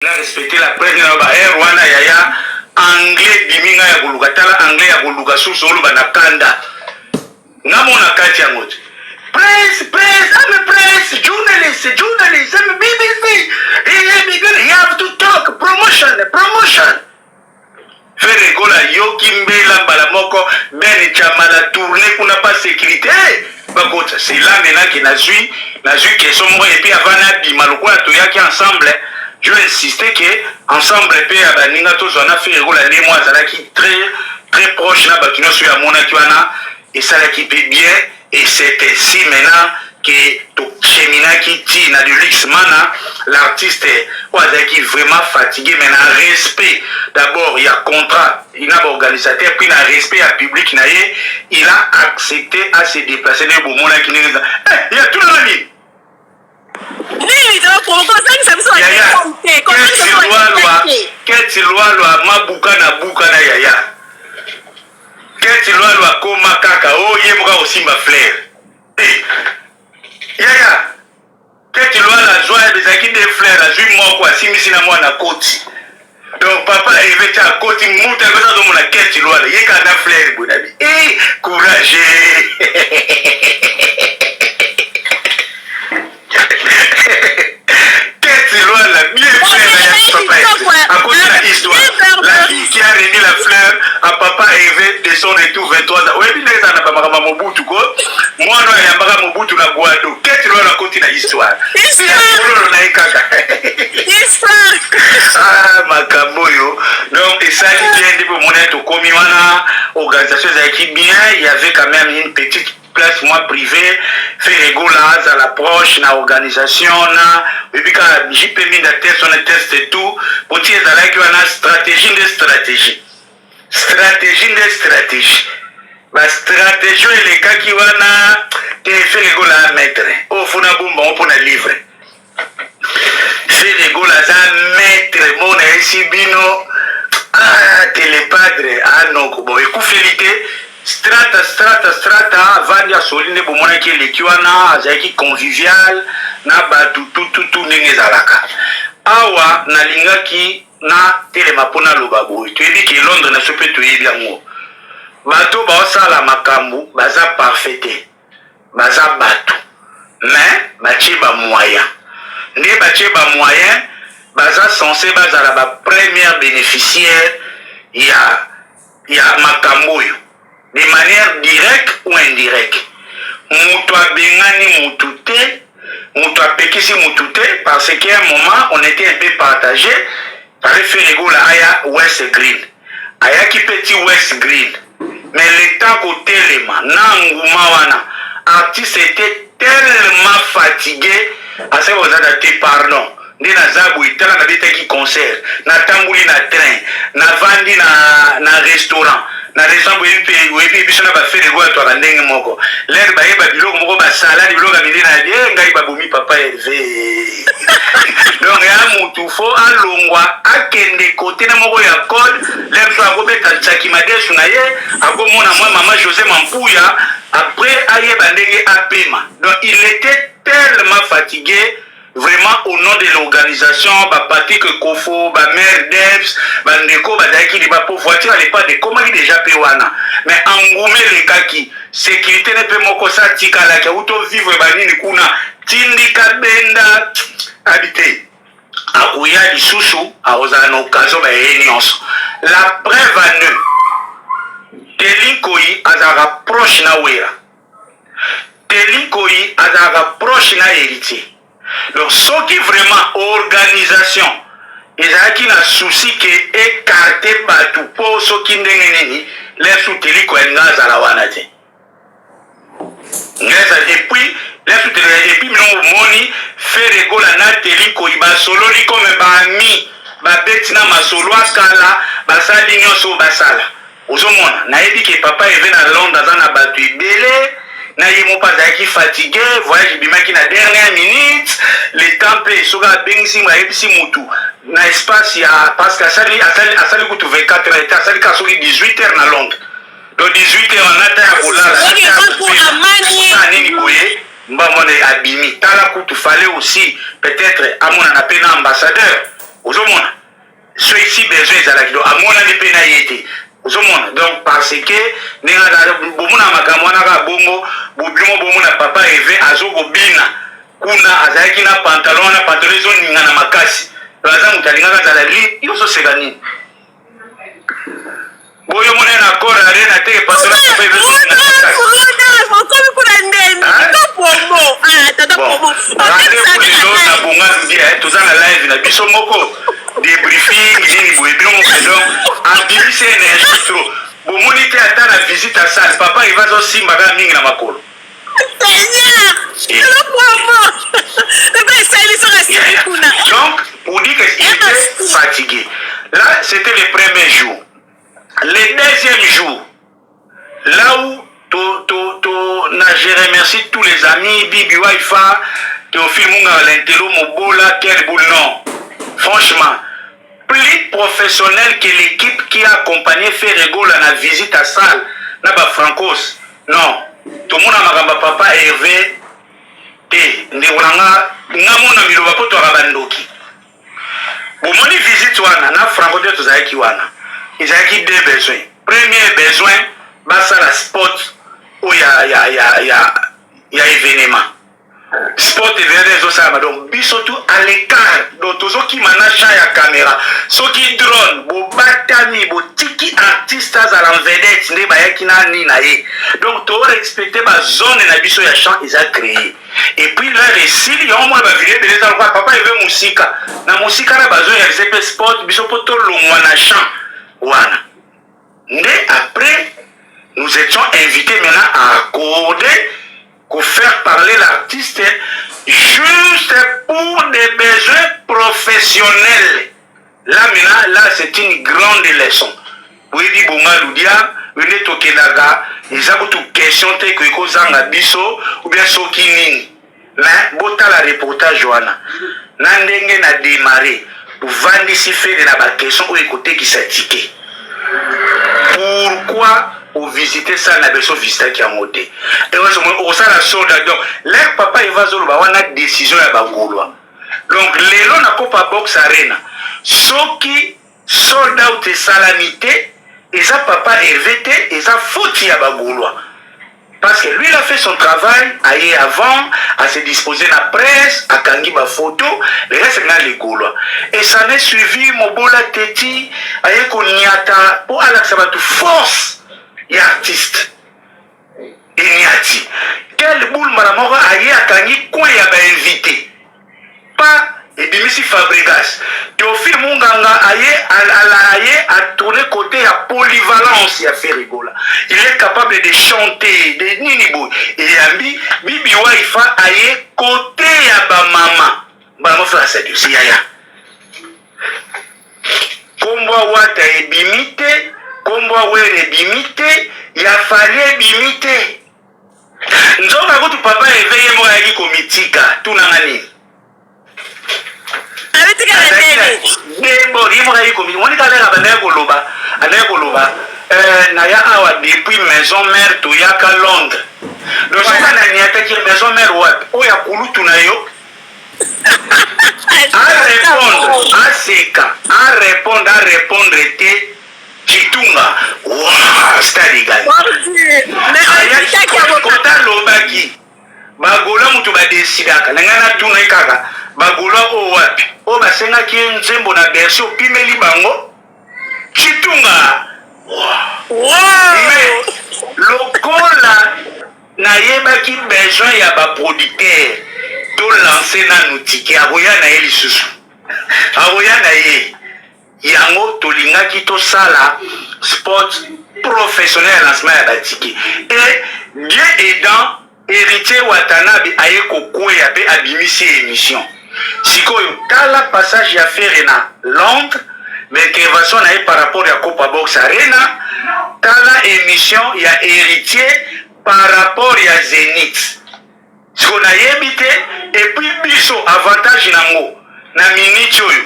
la respecter la presse na ba Rwanda yaya anglais biminga ya kuluka tala anglais ya kuluka susu oluba na kanda ngamona kati ya moto press I'm a press journalist I'm a BBC you have to talk promotion Ferregola yoki mbela mbala moko ben chama la tournée pour n'a pas sécurité c'est là maintenant que na zui que sombre et puis avant na bimaloko to yaki ensemble je veux insister que ensemble et puis abaninga to zona Ferregola les mois zalaki très proche na batuno sur ya mona kiwana et ça qui peut bien et c'est ainsi maintenant que to chemina qui ti na du luxe mana l'artiste qui vraiment fatigué mais na respect d'abord il y a contrat il a organisateur puis na respect à public na il a accepté à se déplacer dans le moment qui il y a tout le monde loi mabuka na buka na yaya keti loi koma kaka oh yemoka osimba flair yaya keti loi la joie des acquis des fleurs la joie moi quoi simisi na moi na koti donc papa arrivé à koti muta beza do mona keti loi la yeka na fleur bonabi courage la fille qui a remis la fleur à papa Hervé de son retour 23 ans. Oui, il est en train de Mobutu. Moi, je suis en train de Mobutu na Guado. Qu'est-ce que tu as continué l'histoire? Ah, Makaboyo. Donc, et ça, il bien de mon être au Komiwana, organisation qui bien, il y avait quand même une petite place moi privé Ferregola à l'approche na organisation na et puis quand j'ai permis de tester on teste et tout pour dire là qu'il y a une stratégie ma stratégie et les cas qui wana te Ferregola à mettre au fond na bomba on pour na livre Ferregola za mettre mon ici bino ah télépadre ah non bon écoufélité strata vandi asoline bomona ki lekiwana azaki convivial na batu tout ndenge zalaka awa nalingaki na telema pona lobabu to yebi ki Londres na sope to yebi yango bato baosala makambu baza parfaite baza batu mais batie ba moyen nde batie ba moyen baza censé bazala ba première bénéficiaire ya ya makamboyo de manière directe ou indirecte. Mutu abengani mutu te, mutu apekisi mutu te, parce qu'à un moment on était un peu partagé. Par exemple, aya West Green, aya qui petit West Green, mais le temps côté les mains, nangumawana, artiste était tellement fatigué à ce moment là pardon. Ndi na zabu itala na bita ki concert, na tambuli na train, na vandi na restaurant. Na resambo yepi biso na ba fere go to ka ndenge moko ler ba yeba biloko moko ba sala ni biloko mindi na ye ngai ba bomi papa Hervé donc ya mutu fo alongwa akende côté na moko ya code ler so akobeta tsaki madesu na ye akomona moi maman José Mampuya après ayeba ndenge apema. Donc il était tellement fatigué. Vraiment au nom de l'organisation, Patrick Kofo, mère Debs, Ndeko, Badaki, les voitures, elle n'est pas de comment il déjà péwana. Mais Angoumé les kaki, sécurité n'est pas mon ça, tika la kauto vivre banini kuna, tindika benda, habité. Akouya di souchou, a osano kazo ba réunions. La preuve à nous, Telinkoyi a un rapproche na wera. Telinkoyi a un rapproche na héritier. Donc, ce qui vraiment organisation, ils ont un souci qui est écarté par tout pour ceux qui n'ont les soutiens qui ont la wanate. Et puis, les soutiens, et puis, nous moni fait rigoler na teli ko iba solo li comme bami, ba betina masolo akala, ba sali nyoso basala. Ozomona, na yebi que papa est venu à Londres dans un battu belé. Na yemo pas qui fatigué, voyage bimaki na dernière minute, le temps peut soga bengsi ma yebisi mutu. Na espace ya parce que asali kutu 24 heures, asali kasoki 18 heures na Londres. Donc 18 heures on a ta kolala. Nini boye, mba mone abimi. Tala kutu fallait aussi peut-être amona na pena ambassadeur. Ozomona. Ceux ici besoin ezalaki do amona ne pena yete. Donc parce que bomuna makamwana ka bongo bubimo bomuna papa Hervé azoko bina kuna azaki na pantalon zo ninga na makasi baza mutalinga ka zalali yoso segani boyo mona na kora arena te pantalon papa Hervé komi kuna ndeni pomo tata pomo na bonga ndia tozana live na biso moko débriefing nini boye bino donc ambibise na intro bomoni te ata na visite à salle papa il va zo simba ka mingi na makolo donc pour dire que il était fatigué là c'était le premier jour. Le deuxième jour là où je remercie tous les amis Bibi Waifa Théophile Munga Lentelo Mobola quel boule non. Franchement, plus professionnel que l'équipe qui a accompagné Ferrego à la visite à salle, Naba Francos. Non, tout le monde a ma papa Hervé. Et Ndewanga, Namona Miloba Poto Rabandoki. Bon, mon visite na Franco de Tozaki wana. Ils ont deux besoins. Premier besoin, basa la sport où il y a événement. Sport événement ça donc bisotu à l'écart donc tous ceux qui managent la caméra ceux qui drone bo batami bo tiki artistes à la vedette ne ba yakina ni na ye donc to respecter ba zone na biso ya champ ils a créé et puis là les s'il y a au moins ba vidéo beleza quoi papa il veut musika na musika na bazo ya CP sport biso poto longwa na champ wana mais après nous étions invités maintenant à accorder pour faire parler l'artiste juste pour des besoins professionnels. Là maintenant, là c'est une grande leçon. Oui, dit Bonga Loudia, vous êtes au Kedaga, ils ont toute question que Kozanga Bisso ou bien Sokinini. Mais bota la reportage Johanna. Nandenge na démarré. Pour vendre ici faire de la question ou écouter qui s'est tiqué. Pourquoi pour visiter ça na beso visita qui a monté et on ça la soldat donc leur papa il va zolo ba wana décision ya bagolwa donc lelo na Copa Box Arena soki sold out salamité et ça papa Hervé et ça faute ya bagolwa Parce que lui, il a fait son travail, aïe avant, à se disposer la presse, à kangi ma photo, le reste c'est dans les Gaulois. Et ça n'est suivi, Mobola Teti, aïe Konyata, pour aller ça va tout force, et artiste. Et Niati. Quel boule maramora aïe à kangi, quoi y a invité. Pas, et Dimitri Fabregas. Théophile Munganga aïe à tourner côté à polyvalence, il a fait rigola. Il est capable de chanter, de ninibo. Et Yambi, Bibi Waifa aïe côté à ba maman. Maman français, c'est yaya. Kombo wata e bimite, kombo were bimite, il a fallu bimite. Nzoka kutu papa éveillé moi yaki komitika, tout nangani. Naya awa depuis maison mère to yaka Londres. Donc ça na niata ki maison mère wapi? O ya kulutu na yo. À répondre, à seka, à répondre te Chitunga. Waouh, c'est légal. Mais kota lobaki. Bagola mutu ba desidaka. Ngana tuna ikaka. Bagola o wapi? O basenga ki nzembo na berso pimeli bango. Chitunga. Wow. Mais lokola na yebaki besoin ya ba producteur to lancer na nutiki aboya na eli susu. Aboya na ye. Yango tolingaki to sala sport professionnel lancement ya batiki. Et Dieu aidant héritier Watanabe aye kokoya pe abimisi émission. Sikoyo tala passage ya faire na Londres mais intervention na par rapport à Copa Box Arena tala émission ya héritier par rapport à Zénith. Ce qu'on a évité et puis biso avantage nango na minute oyo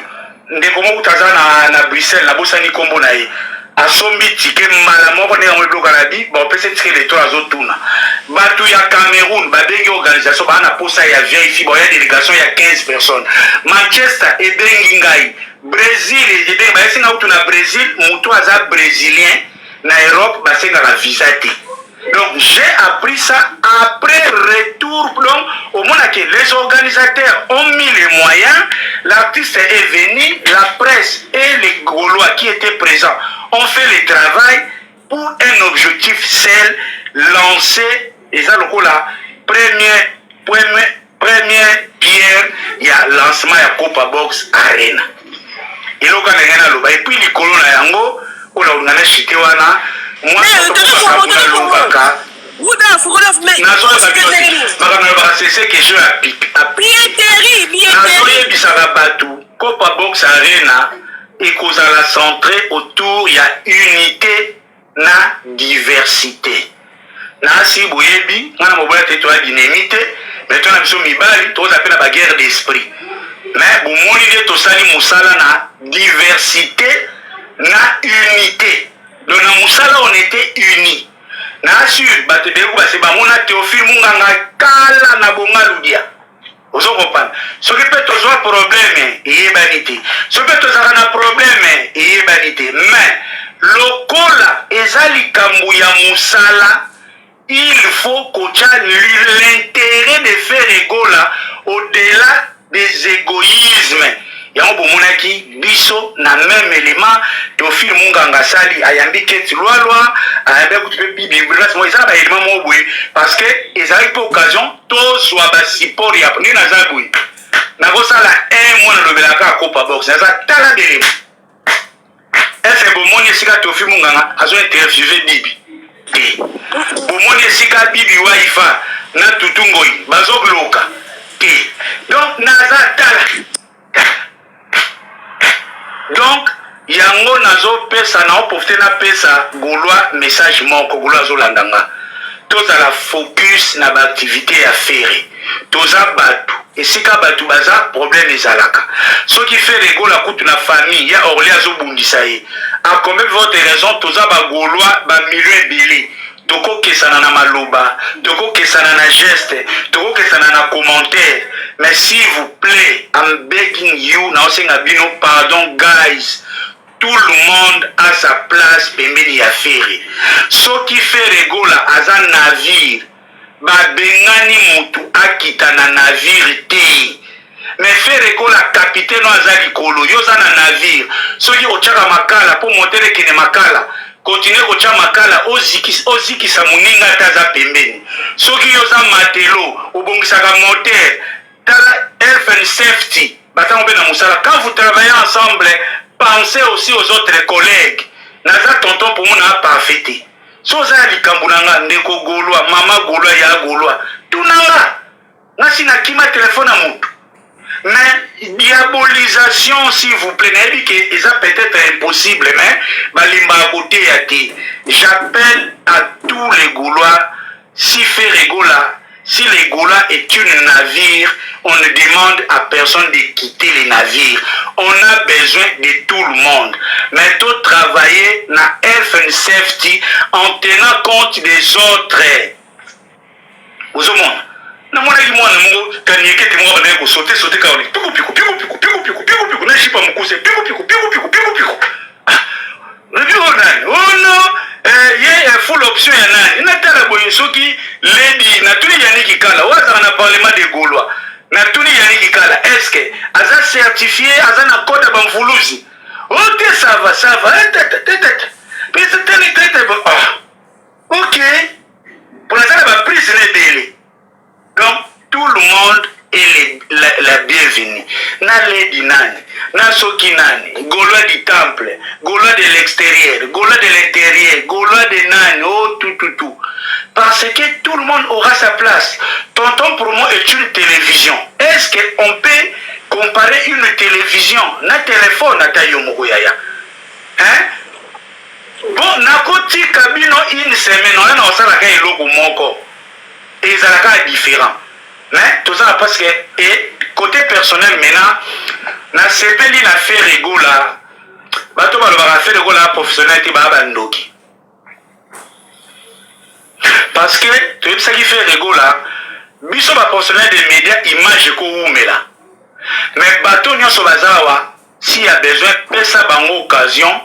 ndeko mo utaza na Bruxelles na bosani kombo na ye asombi tike mala moko ne ngwe bloka na bi ba pese tike le to azotuna batu ya Cameroun ba bengi organisation ba na posa ya vieille ba ya délégation ya 15 personnes Manchester et bengi ngai Brésil et bengi ba singa utuna Brésil mutu aza brésilien na Europe ba singa la visa te. Donc j'ai appris ça après retour. Donc au moment que les organisateurs ont mis les moyens, l'artiste est venu, la presse et les Gaulois qui étaient présents ont fait le travail pour un objectif seul, lancer, et ça le coup là, première pierre, il y a lancement de Copa Box Arena. Et puis les colons à Yango, on a chuté wana. Moi, Copa Box Arena et cause à la centrée autour, il y a unité na diversité. Na si boyebi, on a mobile tétoile dynamité, mais tu as besoin de mibali, tu as la guerre d'esprit. Mais pour moi, il y a tosali musala na diversité na unité. Donc dans Moussala on était unis. Na sûr, batebeko base bamona Théophile Munganga kala na bonga ludia. Ozo comprendre. Ce qui peut toujours problème et banité. Ce qui peut toujours un problème et banité. Mais lokola ezali kambu ya Moussala, il faut que l'intérêt de faire égola au-delà des égoïsmes. Yango bomonaki biso na même élément Théophile Munganga sali ayambi keti loi ayambi kutupe bibliographe moi ça ba élément mo boy parce que ezali pour occasion to soit ba support ya ni na zabui na ko sala un mois na lobelaka Copa Box na za tala bele est-ce bomoni sika Théophile Munganga azo interviewer bibi bomoni sika bibi waifa na tutungoi bazo bloka donc na za tala. Donc, yango nazo pesa na opofte na pesa Gaulois message moko Gaulois zo landanga. Toza la focus na ba activité ya faire. Toza batu et sika batu baza problème ezalaka. Ce qui fait rigolo la coupe na famille ya Orléans zo bundisa ye. A combien votre raison toza ba Gaulois ba milieu belé. Toko kesana na maloba, toko kesana na geste, toko kesana na commentaire. Mais s'il vous plaît, I'm begging you, now saying abino, pardon guys, tout le monde a sa place pembeni ya fere. Soki fere gola aza navire, babengani mutu akita na navire te. Mais fere gola capitaine aza likolo, yo za na navire. Soki ochaka makala po motere kene makala, continue kocha makala ozikisa muninga taza pembeni. Soki yo za matelo, obongisaka moteur, tala health and safety. Quand vous travaillez ensemble, pensez aussi aux autres collègues. Naza tonton pour moi n'a pas fêté. Soza likambunanga ndeko golwa, mama golwa ya golwa. Tunanga. Nasi na kima téléphone à mutu. Mais diabolisation s'il vous plaît, n'est que ça peut être impossible, mais balimba à côté yati. J'appelle à tous les Gaulois, si fait rigola. Si les Goula est une navire, on ne demande à personne de quitter les navires. On a besoin de tout le monde. Mais tout travailler dans health and safety en tenant compte des autres. Vous avez na mwana ki mwana mungu kanyekete mwana na ko sauter kaoli piku piku na shipa mukuse piku oh non il y a full option ya nani natala boye soki lady na tuni yaniki kala waza na parlement de Gaulois na tuni yaniki kala est-ce que aza certifié aza na code ba mvuluzi ok ça va ok pour la prise les délais donc tout le monde est la bienvenue. Na lady nani, na soki nani, Gaulois du temple, Gaulois de l'extérieur, Gaulois de l'intérieur, Gaulois de nani, oh tout. Parce que tout le monde aura sa place. Tonton pour moi est une télévision. Est-ce qu'on peut comparer une télévision, na téléphone à Tayomo Yaya? Hein? Bon, na koti kabino une semaine, on a osala ka eloko moko. Et ça là différent. Mais tout ça parce que et côté personnel maintenant na sepeli na fait rigola bato ba ba fait rigola professionnel ti ba bandoki parce que tu sais qui fait rigola biso ba professionnel des médias image ko umela mais bato nyoso bazawa s'il y a besoin pesa bango occasion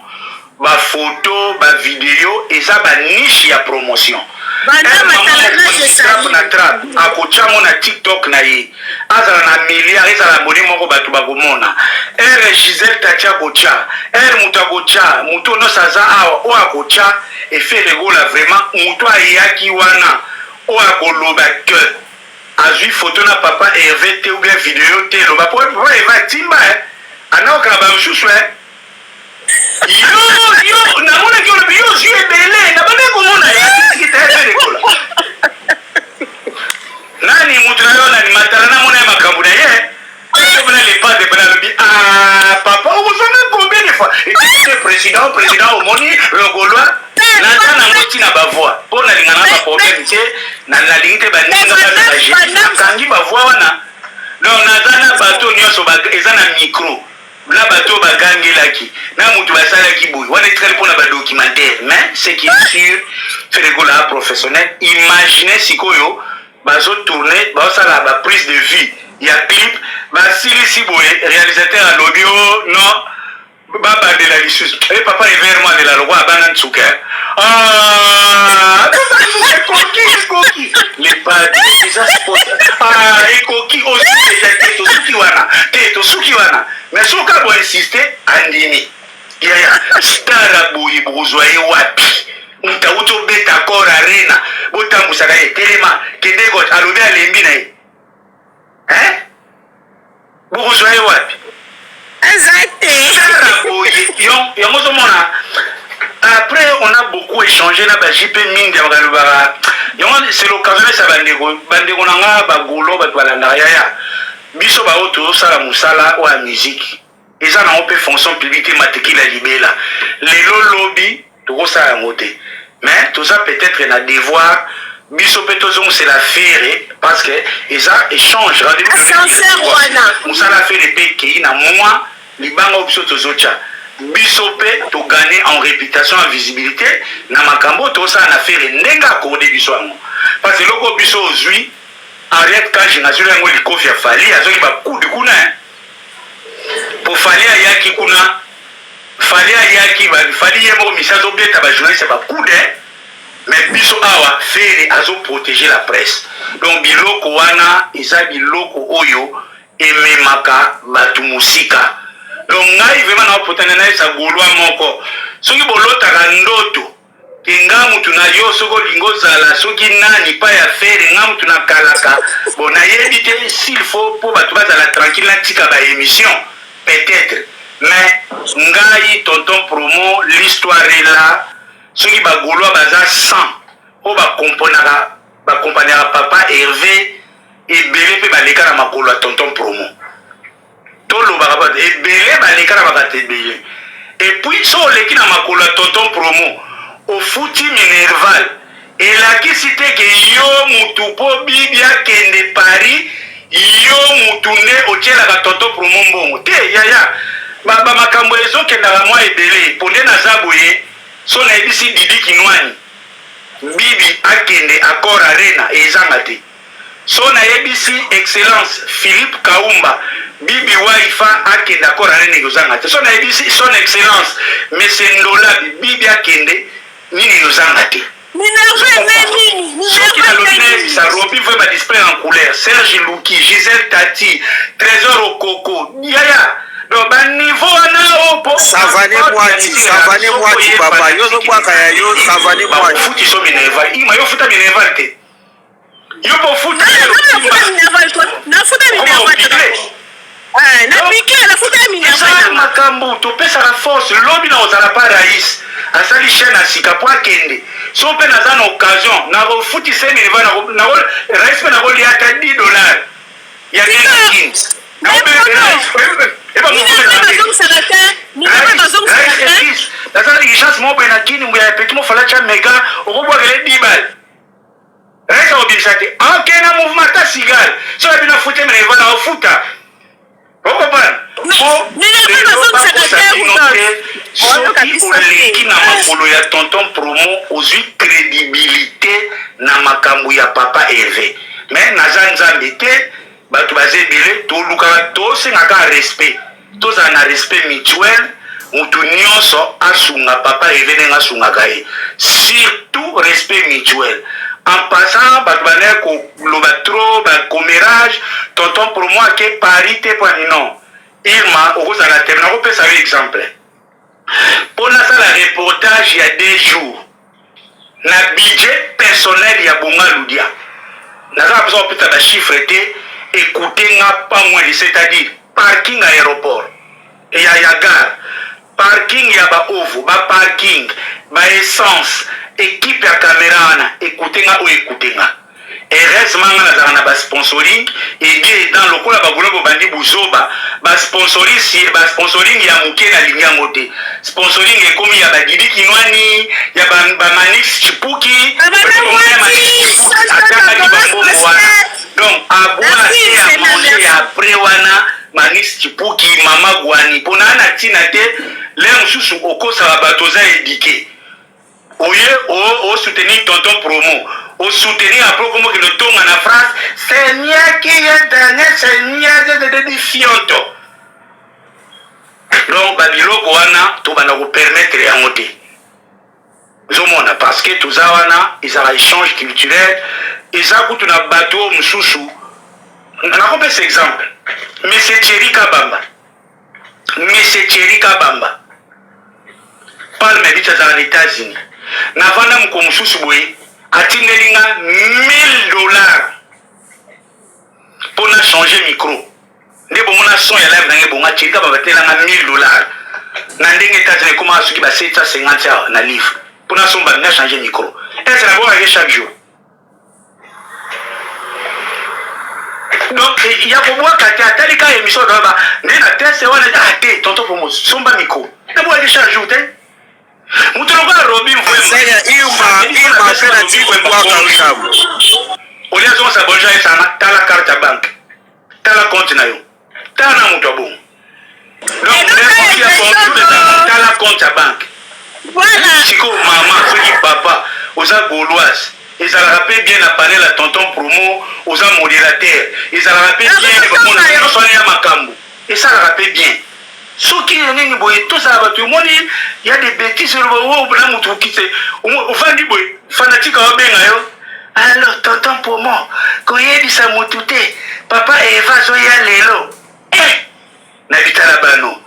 ba photo ba vidéo et ça ba niche ya promotion. Akochamo na TikTok na ye azala na milliard ezala boni moko batu bakomona Gisèle Tatia kocha mutu akocha mutu no saza awa o akocha et fait rigola vraiment mutu ayaki wana o akoloba que azui photo na papa Hervé te ou bien vidéo te loba po eva timba anaoka ba msusu yo na mona ki on yo yeux belé na bande komona ya ki te rigola nani mutraona ni matala na mona makambu na ye comme les pas de Benalobi papa vous savez combien de fois et le président au moni le Gaulois na moti na bavoix pour na lingana ba problème c'est na lingite ba ninga ba na kangi bavoix wana donc na bato nyoso ba ezana micro la bateau bagangelaki na mutu basalaki boy wana etikali mpona badocumentaire mais ce qui est sûr fait rigola professionnel imaginez sikoyo bazotourne bazosala baprise de vue ya clip basilisi boye réalisateur alobi o non babandela lisusu e papa evermo andela lokwa abanga ntsuka ekoki les pades eza sport ekoki tosuki wana mais soka bo insister andimi yaya stara boye bokozwa ye wapi mutauti obeta kor arena botambusaka ye telema kende kot alobi alembi na ye bokozwa ye wapi stara boye yango ozomona. Après, on a beaucoup échangé na ba JP Ming ya bakalobaka yango c'est l'occasion esa bandeko nanga bagolo bato balanda yaya biso bao tozosala mosala oya musique eza nango mpe fonction publique matekila libela lelo lobi tokosala yango te mais toza peut-être na devoir biso mpe tozongosela fere parce que eza échange rendez-vous mosala fere mpe kei na mwa libanga o biso tozotia biso pe to gagner en réputation en visibilité na makambo to ça na faire ndenge accordé biso yango parce que loko biso ozui arrête quand je nazuli yango likofi ya fali azoki ba coup de kuna pour fali ayaki kuna fallait ayaki fallait yemo misazo beta ba journaliste ba coude mais biso awa faire azo protéger la presse donc biloko wana eza biloko oyo ememaka batu musika donc ngai vraiment na potana na esa golwa moko soki bolotaka ndoto kenga mutu na yo soko lingo zala soki nani pa ya faire nga mutu na kalaka bon nayebi te s'il faut pour batu bazala tranquille na tika ba émission peut-être mais ngai tonton promo l'histoire est là soki bagolwa baza 100 o bakompanaka papa Hervé ebele mpe baleka na makolo ya tonton promo tolobaka bato ebele baleka na bakata ebele epuis so oleki na makolo ya tonton promo ofuti minerval elakisi te ke yo mutu mpo bibi akende Paris yo mutu nde otyelaka tonton promo mbongo te yaya bamakambo ezokendaka mwa ebele mpo nde naza boye so nayebisi Didi Kinwani bibi akende accord arena ezanga te so nayebisi excellence Philippe Kaumba bibi waifa akende accord arena ezanga te so nayebisi son excellence monsieur Ndola bibi akende nini ezanga te soki nalobi nayebisa Robi mpe badisplay en couleur Serge Luki Gisèle Tati Trésor Okoko yaya donc baniveau wana opo savane mwati papa yozo bwaka ya yo savane mwati futi so minerval ima yo futa minerval te yo po futa makambo topesaka force lobi na ozala pa rais asali chaîne ya sika po akende so mpe naza na occasion nakofutisa minerval rais mpe nakolia ata $10 ya nengakini naza na ligishance moko na kini mbuya ya peki mofala tya mega okobwakele 10 bal rais akobimisa te akena mouvement ata sigale so yabi na fute minerval na ofuta okopana soki oleki na makolo ya tonton promo ozwi crédibilité na makambo ya papa Hervé mais naza nzambe te bato baza ebele tolukaka tosengaka respect tozala na respect mutuel mutu nyonso asunga papa Hervé ndenge asungaka ye surtout respect mutuel en passant bato bandeke koloba trop bacommérage tonton promo ake Paris te pwani non Irma okozala te nakopesa yo exemple mpo nasala reportage ya 2 jours na budget personnel ya Bonga Ludia naza na besoin kopesa bachiffre te écoutez nga pas moins de c'est-à-dire parking aéroport et ya gare parking ya ba ovo ba parking ba essence équipe ya caméra wana écoutez nga o écoutez nga heureusement nga nazala na ba sponsoring et dans lokola bagolo bandi buzoba ba sponsoring ya muke na lingango te sponsoring ekomi ya ba Didi Kinwani ya ba Manix Chipuki donc abona te a manger après wana Manix Chipuki mama Gwani pona na tina te le mususu okosala bato za éduqué oye o soutenir tonton promo o soutenir après comme que le ton en France Seigneur qui est dernier Seigneur de fionto donc babiloko wana to bana ko permettre yango te zomona parce que tout ça wana ils ont échange culturel ils ont kutu na bateau mususu na kopesa exemple monsieur Thierry Kabamba palme bicha za États-Unis na vanda mko mususu boye atindelinga $1000 pour na changer micro nde bomona son ya live nange bonga Thierry Kabamba telanga $1000 na ndenge États-Unis comment asuki ba 750 na livre pour na son ba na changer micro et c'est la bonne chaque jour donc il y a beaucoup de atali ka émission d'aba nde na test wana ate tonto pour somba micro na bo chaque jour te mutoloka Robin Seigneur Irma pena tiwe bwaka ushabu olia zo sa bonja sana tala carte banque tala compte na yo tala muto bon donc tala compte banque voilà siko mama soki papa oza gauloise ils ont rappelé bien la panel à tonton promo aux modérateurs ils ont rappelé bien les moments non soigner makambo et ça rappelle bien soki nini boye tosala bato omoni ya des bêtises na moto okise ofandi boye fanatique aobenga yo alors tonton Pomo koyebisa motu te papa Eva azoya lelo na bitala bano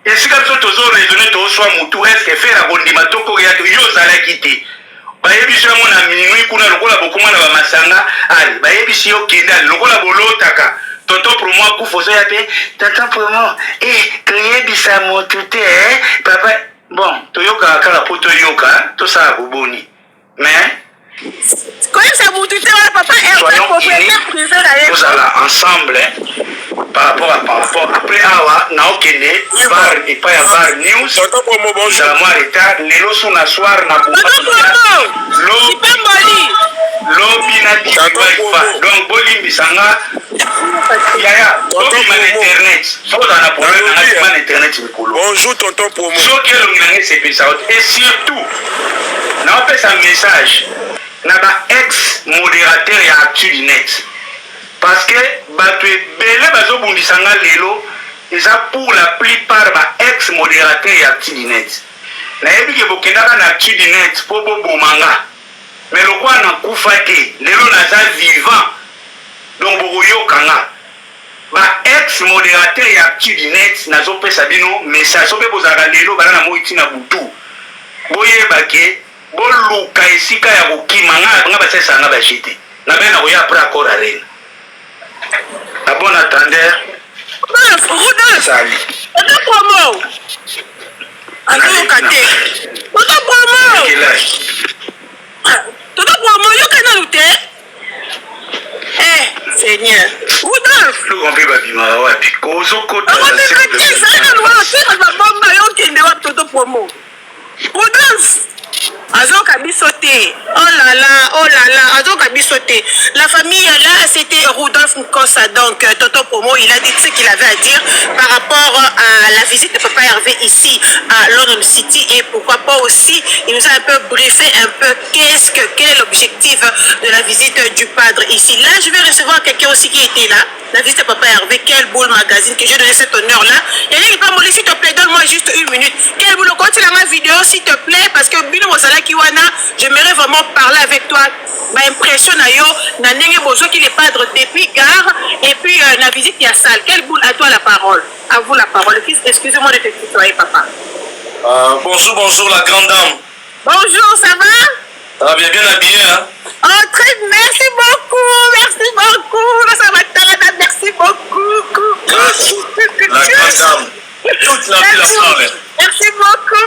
esika biso tozoraisonne tooswa motu eske fere akondima tokoya yo ozalaki te bayebisi yango na minui kuna lokola bokoma na bamasanga ali bayebisi yo kende ali lokola bolotaka tonton Promo akufa ozoya te tonton Promo toyebisa motu te papa bon toyokaka kaka mpo toyoka tosala boboni mais koyebisa motu te wana papa propriétaire privé na ye tozala ensemble par rapport après awa naokende bar epai ya bar news zala mwa retard lelo so na soir na lobi na wifi donc bolimbisanga yaya obima na internet sokozala na problème nanga bima na internet mikolo bonjour tonton Promo soki elongi nange esepelisa et surtout naopesa message na ba ex modérateur ya ActuNet parce que bato ebele bazobundisanga lelo eza pour la plupart ba ex modérateur ya ActuNet nayebi ke bokendaka na ActuNet mpo bobomanga mais lokwa nakufa te lelo naza vivant donc bokoyokanga ba ex modérateur ya ActuNet nazopesa bino message so mpe bozalaka lelo bana na moi ntina butu boyebake boluka esika ya kokima nga basalisa bajete na bene na koya apres accord arena na bon attendeur sali Promo azoyoka te Promo yoka nanu te Seigneur Rudolphe lokompe babimaka wapi kozokota babomba yokende wapi toto Promo Rudolphe azoka biso te oh là là azoka biso te la famille là c'était Rudolphe Nkosa donc tonton Promo il a dit ce qu'il avait à dire par rapport à la visite de papa Hervé ici à London City et pourquoi pas aussi il nous a un peu briefé un peu quel est l'objectif de la visite du padre ici. Là je vais recevoir quelqu'un aussi qui était là la visite de papa Hervé Quel Boule Magazine que j'ai donné cet honneur là et il va me laisser s'il te plaît donne-moi juste une minute Quel Boule continue ma vidéo s'il te plaît parce que Bino Mosala Kiwana j'aimerais vraiment parler avec toi ma impression na yo na ndenge bozo qui les padres depuis gare et puis la visite ya salle. Quel Boule à toi la parole à vous la parole excusez-moi de te tutoyer papa. Bonjour la grande dame. Bonjour ça va? Ça va bien habillé hein? Oh très merci beaucoup ça va Talada merci beaucoup la grande dame toute la ville à parler. Merci beaucoup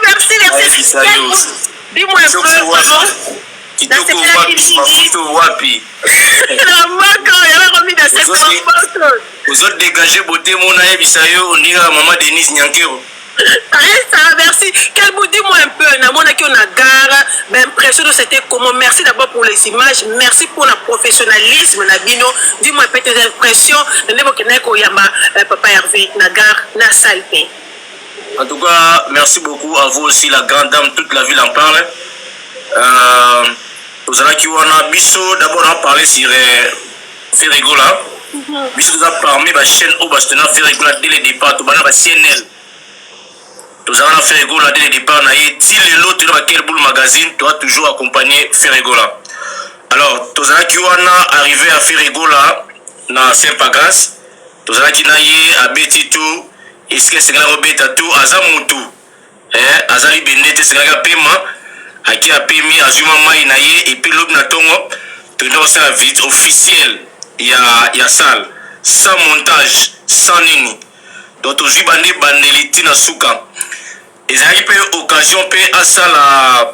dis-moi un peu comment kitoko mafuto wapi na moko yana remis dans cette photo vous dégagez beauté mon ayebisa yo ondinga maman Denise Nyankero. Ça merci. Quel bout dis-moi un peu na mona ki on a gare l'impression de c'était comment merci d'abord pour les images merci pour le professionnalisme na bino dis-moi peut-être tes impressions de nebo keneko yamba papa Hervé na gare na salté. En tout cas merci beaucoup à vous aussi la grande dame toute la ville en parle. Vous allez qui wana biso d'abord on a parlé sur Ferregola biso nous a parmi la chaîne au bastona Ferregola dès le départ to bana ba CNL. Nous allons faire Ferregola dès le départ. Si l'autre dans Quel Boule Magazine, tu as toujours accompagné Ferregola. Alors, nous allons qui arrivé à Ferregola dans Saint-Pagas. Nous allons qui à Betitou. Est-ce que c'est un Betatou Azamutu? Azali Benete, c'est un paiement. Aki a payé Azuma Maïnaye et puis l'autre Natongo. Tu dois faire la visite officielle. Il y a salle. Sans montage, sans nini. Donc, tu as bandelitis na souka. Et ça a eu occasion à ça la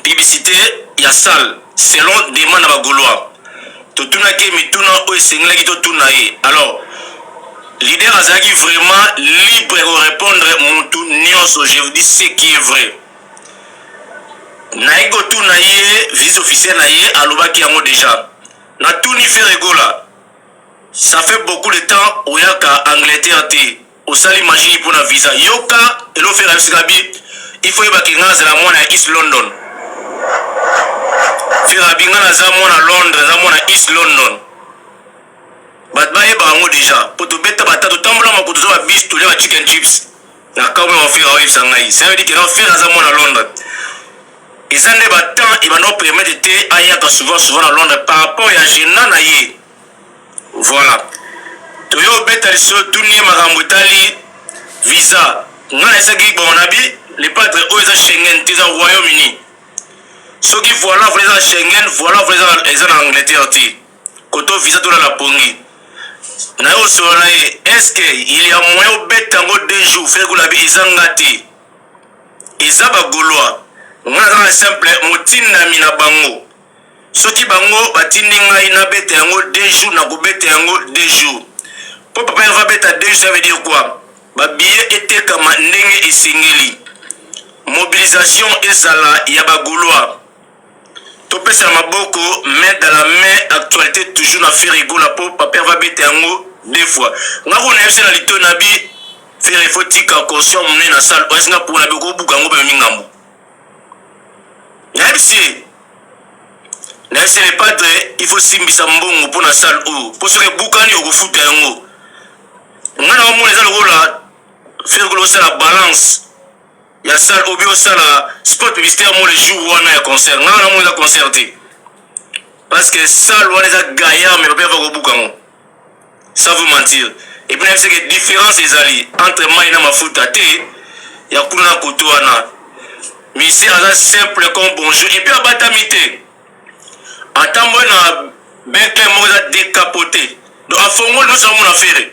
publicité, il y a salle, selon demande à Gaulois. Tout le monde alors, l'idée est vraiment libre de répondre à tout je vous dis ce qui est vrai. Naïgo tout naïe, visite officielle naïe, à l'Obaki yango déjà. Na tout ni fait rigola. Ça fait beaucoup de temps où il y a Angleterre. Au sali imagine pour la visa yoka et l'on fait la il faut y avoir la moine à East London faire la binga na zamon à Londres zamon à East London bat ba e ba déjà pour te beta bata to tambola ma ko to ba bis to les chicken chips na kamwe wa frère oyo sangai ça veut dire que non frère aza mona Londres ils ont des temps ils vont permettre de ayaka souvent à Londres par rapport à Gena na ye voilà toyo beta so tunie makambo tali visa ngana esaki bon nabi les padres oyo za Schengen tiza Royaume-Uni soki voilà vous les Schengen voilà vous les en Angleterre ti koto visa to la pongi na yo so na est-ce que il y a moyen beta ngo 2 jours faire ko la bi izangati izaba goloa ngana za simple mutinda mina bango soki bango batindi ngai na beta yango 2 jours na ko beta yango 2 jours pour papa va beta 2 jours ça veut dire quoi ba billet était comme ndenge esengeli mobilisation ezala ya ba goloa topesa maboko mais dans la main actualité toujours na faire rigola pour papa va beta yango 2 fois ngako na yebisa na lito na bi faire fotika caution mne na salle osinga pour na biko buka ngo be mingambo yebisi na c'est les padres il faut simbisa mbongo pour na salle ou pour ce que bukani okufuta yango ngana wa mona za lokola faire ko la balance ya salle obi o sala sport publicitaire mo le jour wana ya concert ngana mo la concerté parce que salle wana za gaillard mais pas va buka ngo ça vous mentir et puis c'est que différence ezali entre mai na mafuta te ya kuna kotoana mais c'est un simple comme bonjour et puis abatamité attends na ben mo za décapoté donc à fond nous sommes en affaire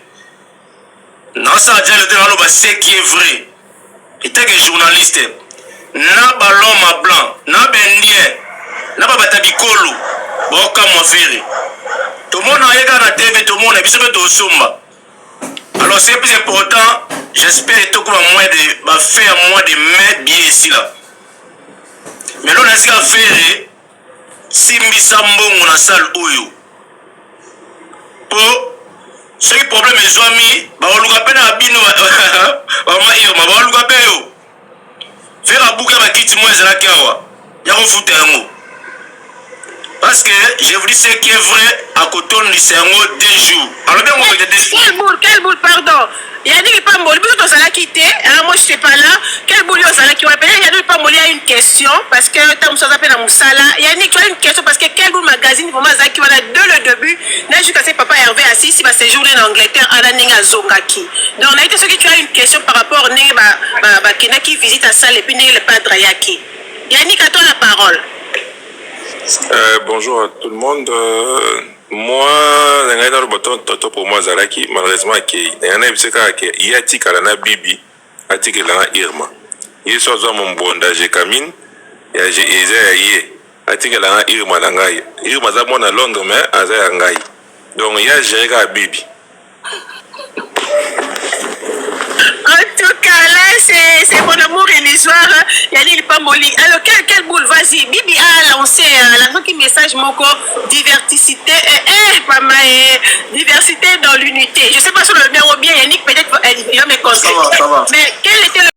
non ça déjà le terrain là c'est qui est vrai et tant que journaliste na ballon blanc na bendien na babata bikolo boka mo affaire tout le monde a yeka na TV tout le monde biso to somba alors c'est plus important j'espère tout comme moins de ba faire moins de mettre bien ici là mais là on a ce qu'à faire simbisa mbongo na salle oyo po ce problème ezwami ba oluka pena bino ba mayo ba oluka peyo faire abuka ba kiti mo ezala kawa ya ko futa yango parce que je vous dis ce qui est vrai à coton du sermo 2 jours alors bien on va quel boule pardon Yannick pas molli puis on s'allait quitter alors moi je sais pas là quel boule on s'allait qui va appeler Yannick pas molli a une question parce que tant ça s'appelle na musala Yannick tu as une question parce que quel boule magazine vraiment ça qui va là dès le début là jusqu'à ce papa Hervé assis si va séjourner en Angleterre à la ninga zongaki donc on a été ce que tu as une question par rapport ninga ba kena qui visite à salle et puis ninga le padre yaki Yannick à toi la parole. Bonjour à tout le monde. Moi, pour moi, Zalaki, malheureusement, il y a Tikalana Bibi, Atikalana Irma. Il y a mon bon d'âge Kamine, il y a Ezé, Atikalana Irma Langai. Irma Zamon à Londres, mais Azayangai. Donc il y a Jéréga Bibi. En tout cas, là, c'est mon amour et l'histoire. Yannick pas molli. Alors, quel boule, vas-y. Bibi a lancé un message, moko, diversité, diversité dans l'unité. Je ne sais pas si le numéro bien, Yannick, peut-être, il va me conseiller. Mais quel était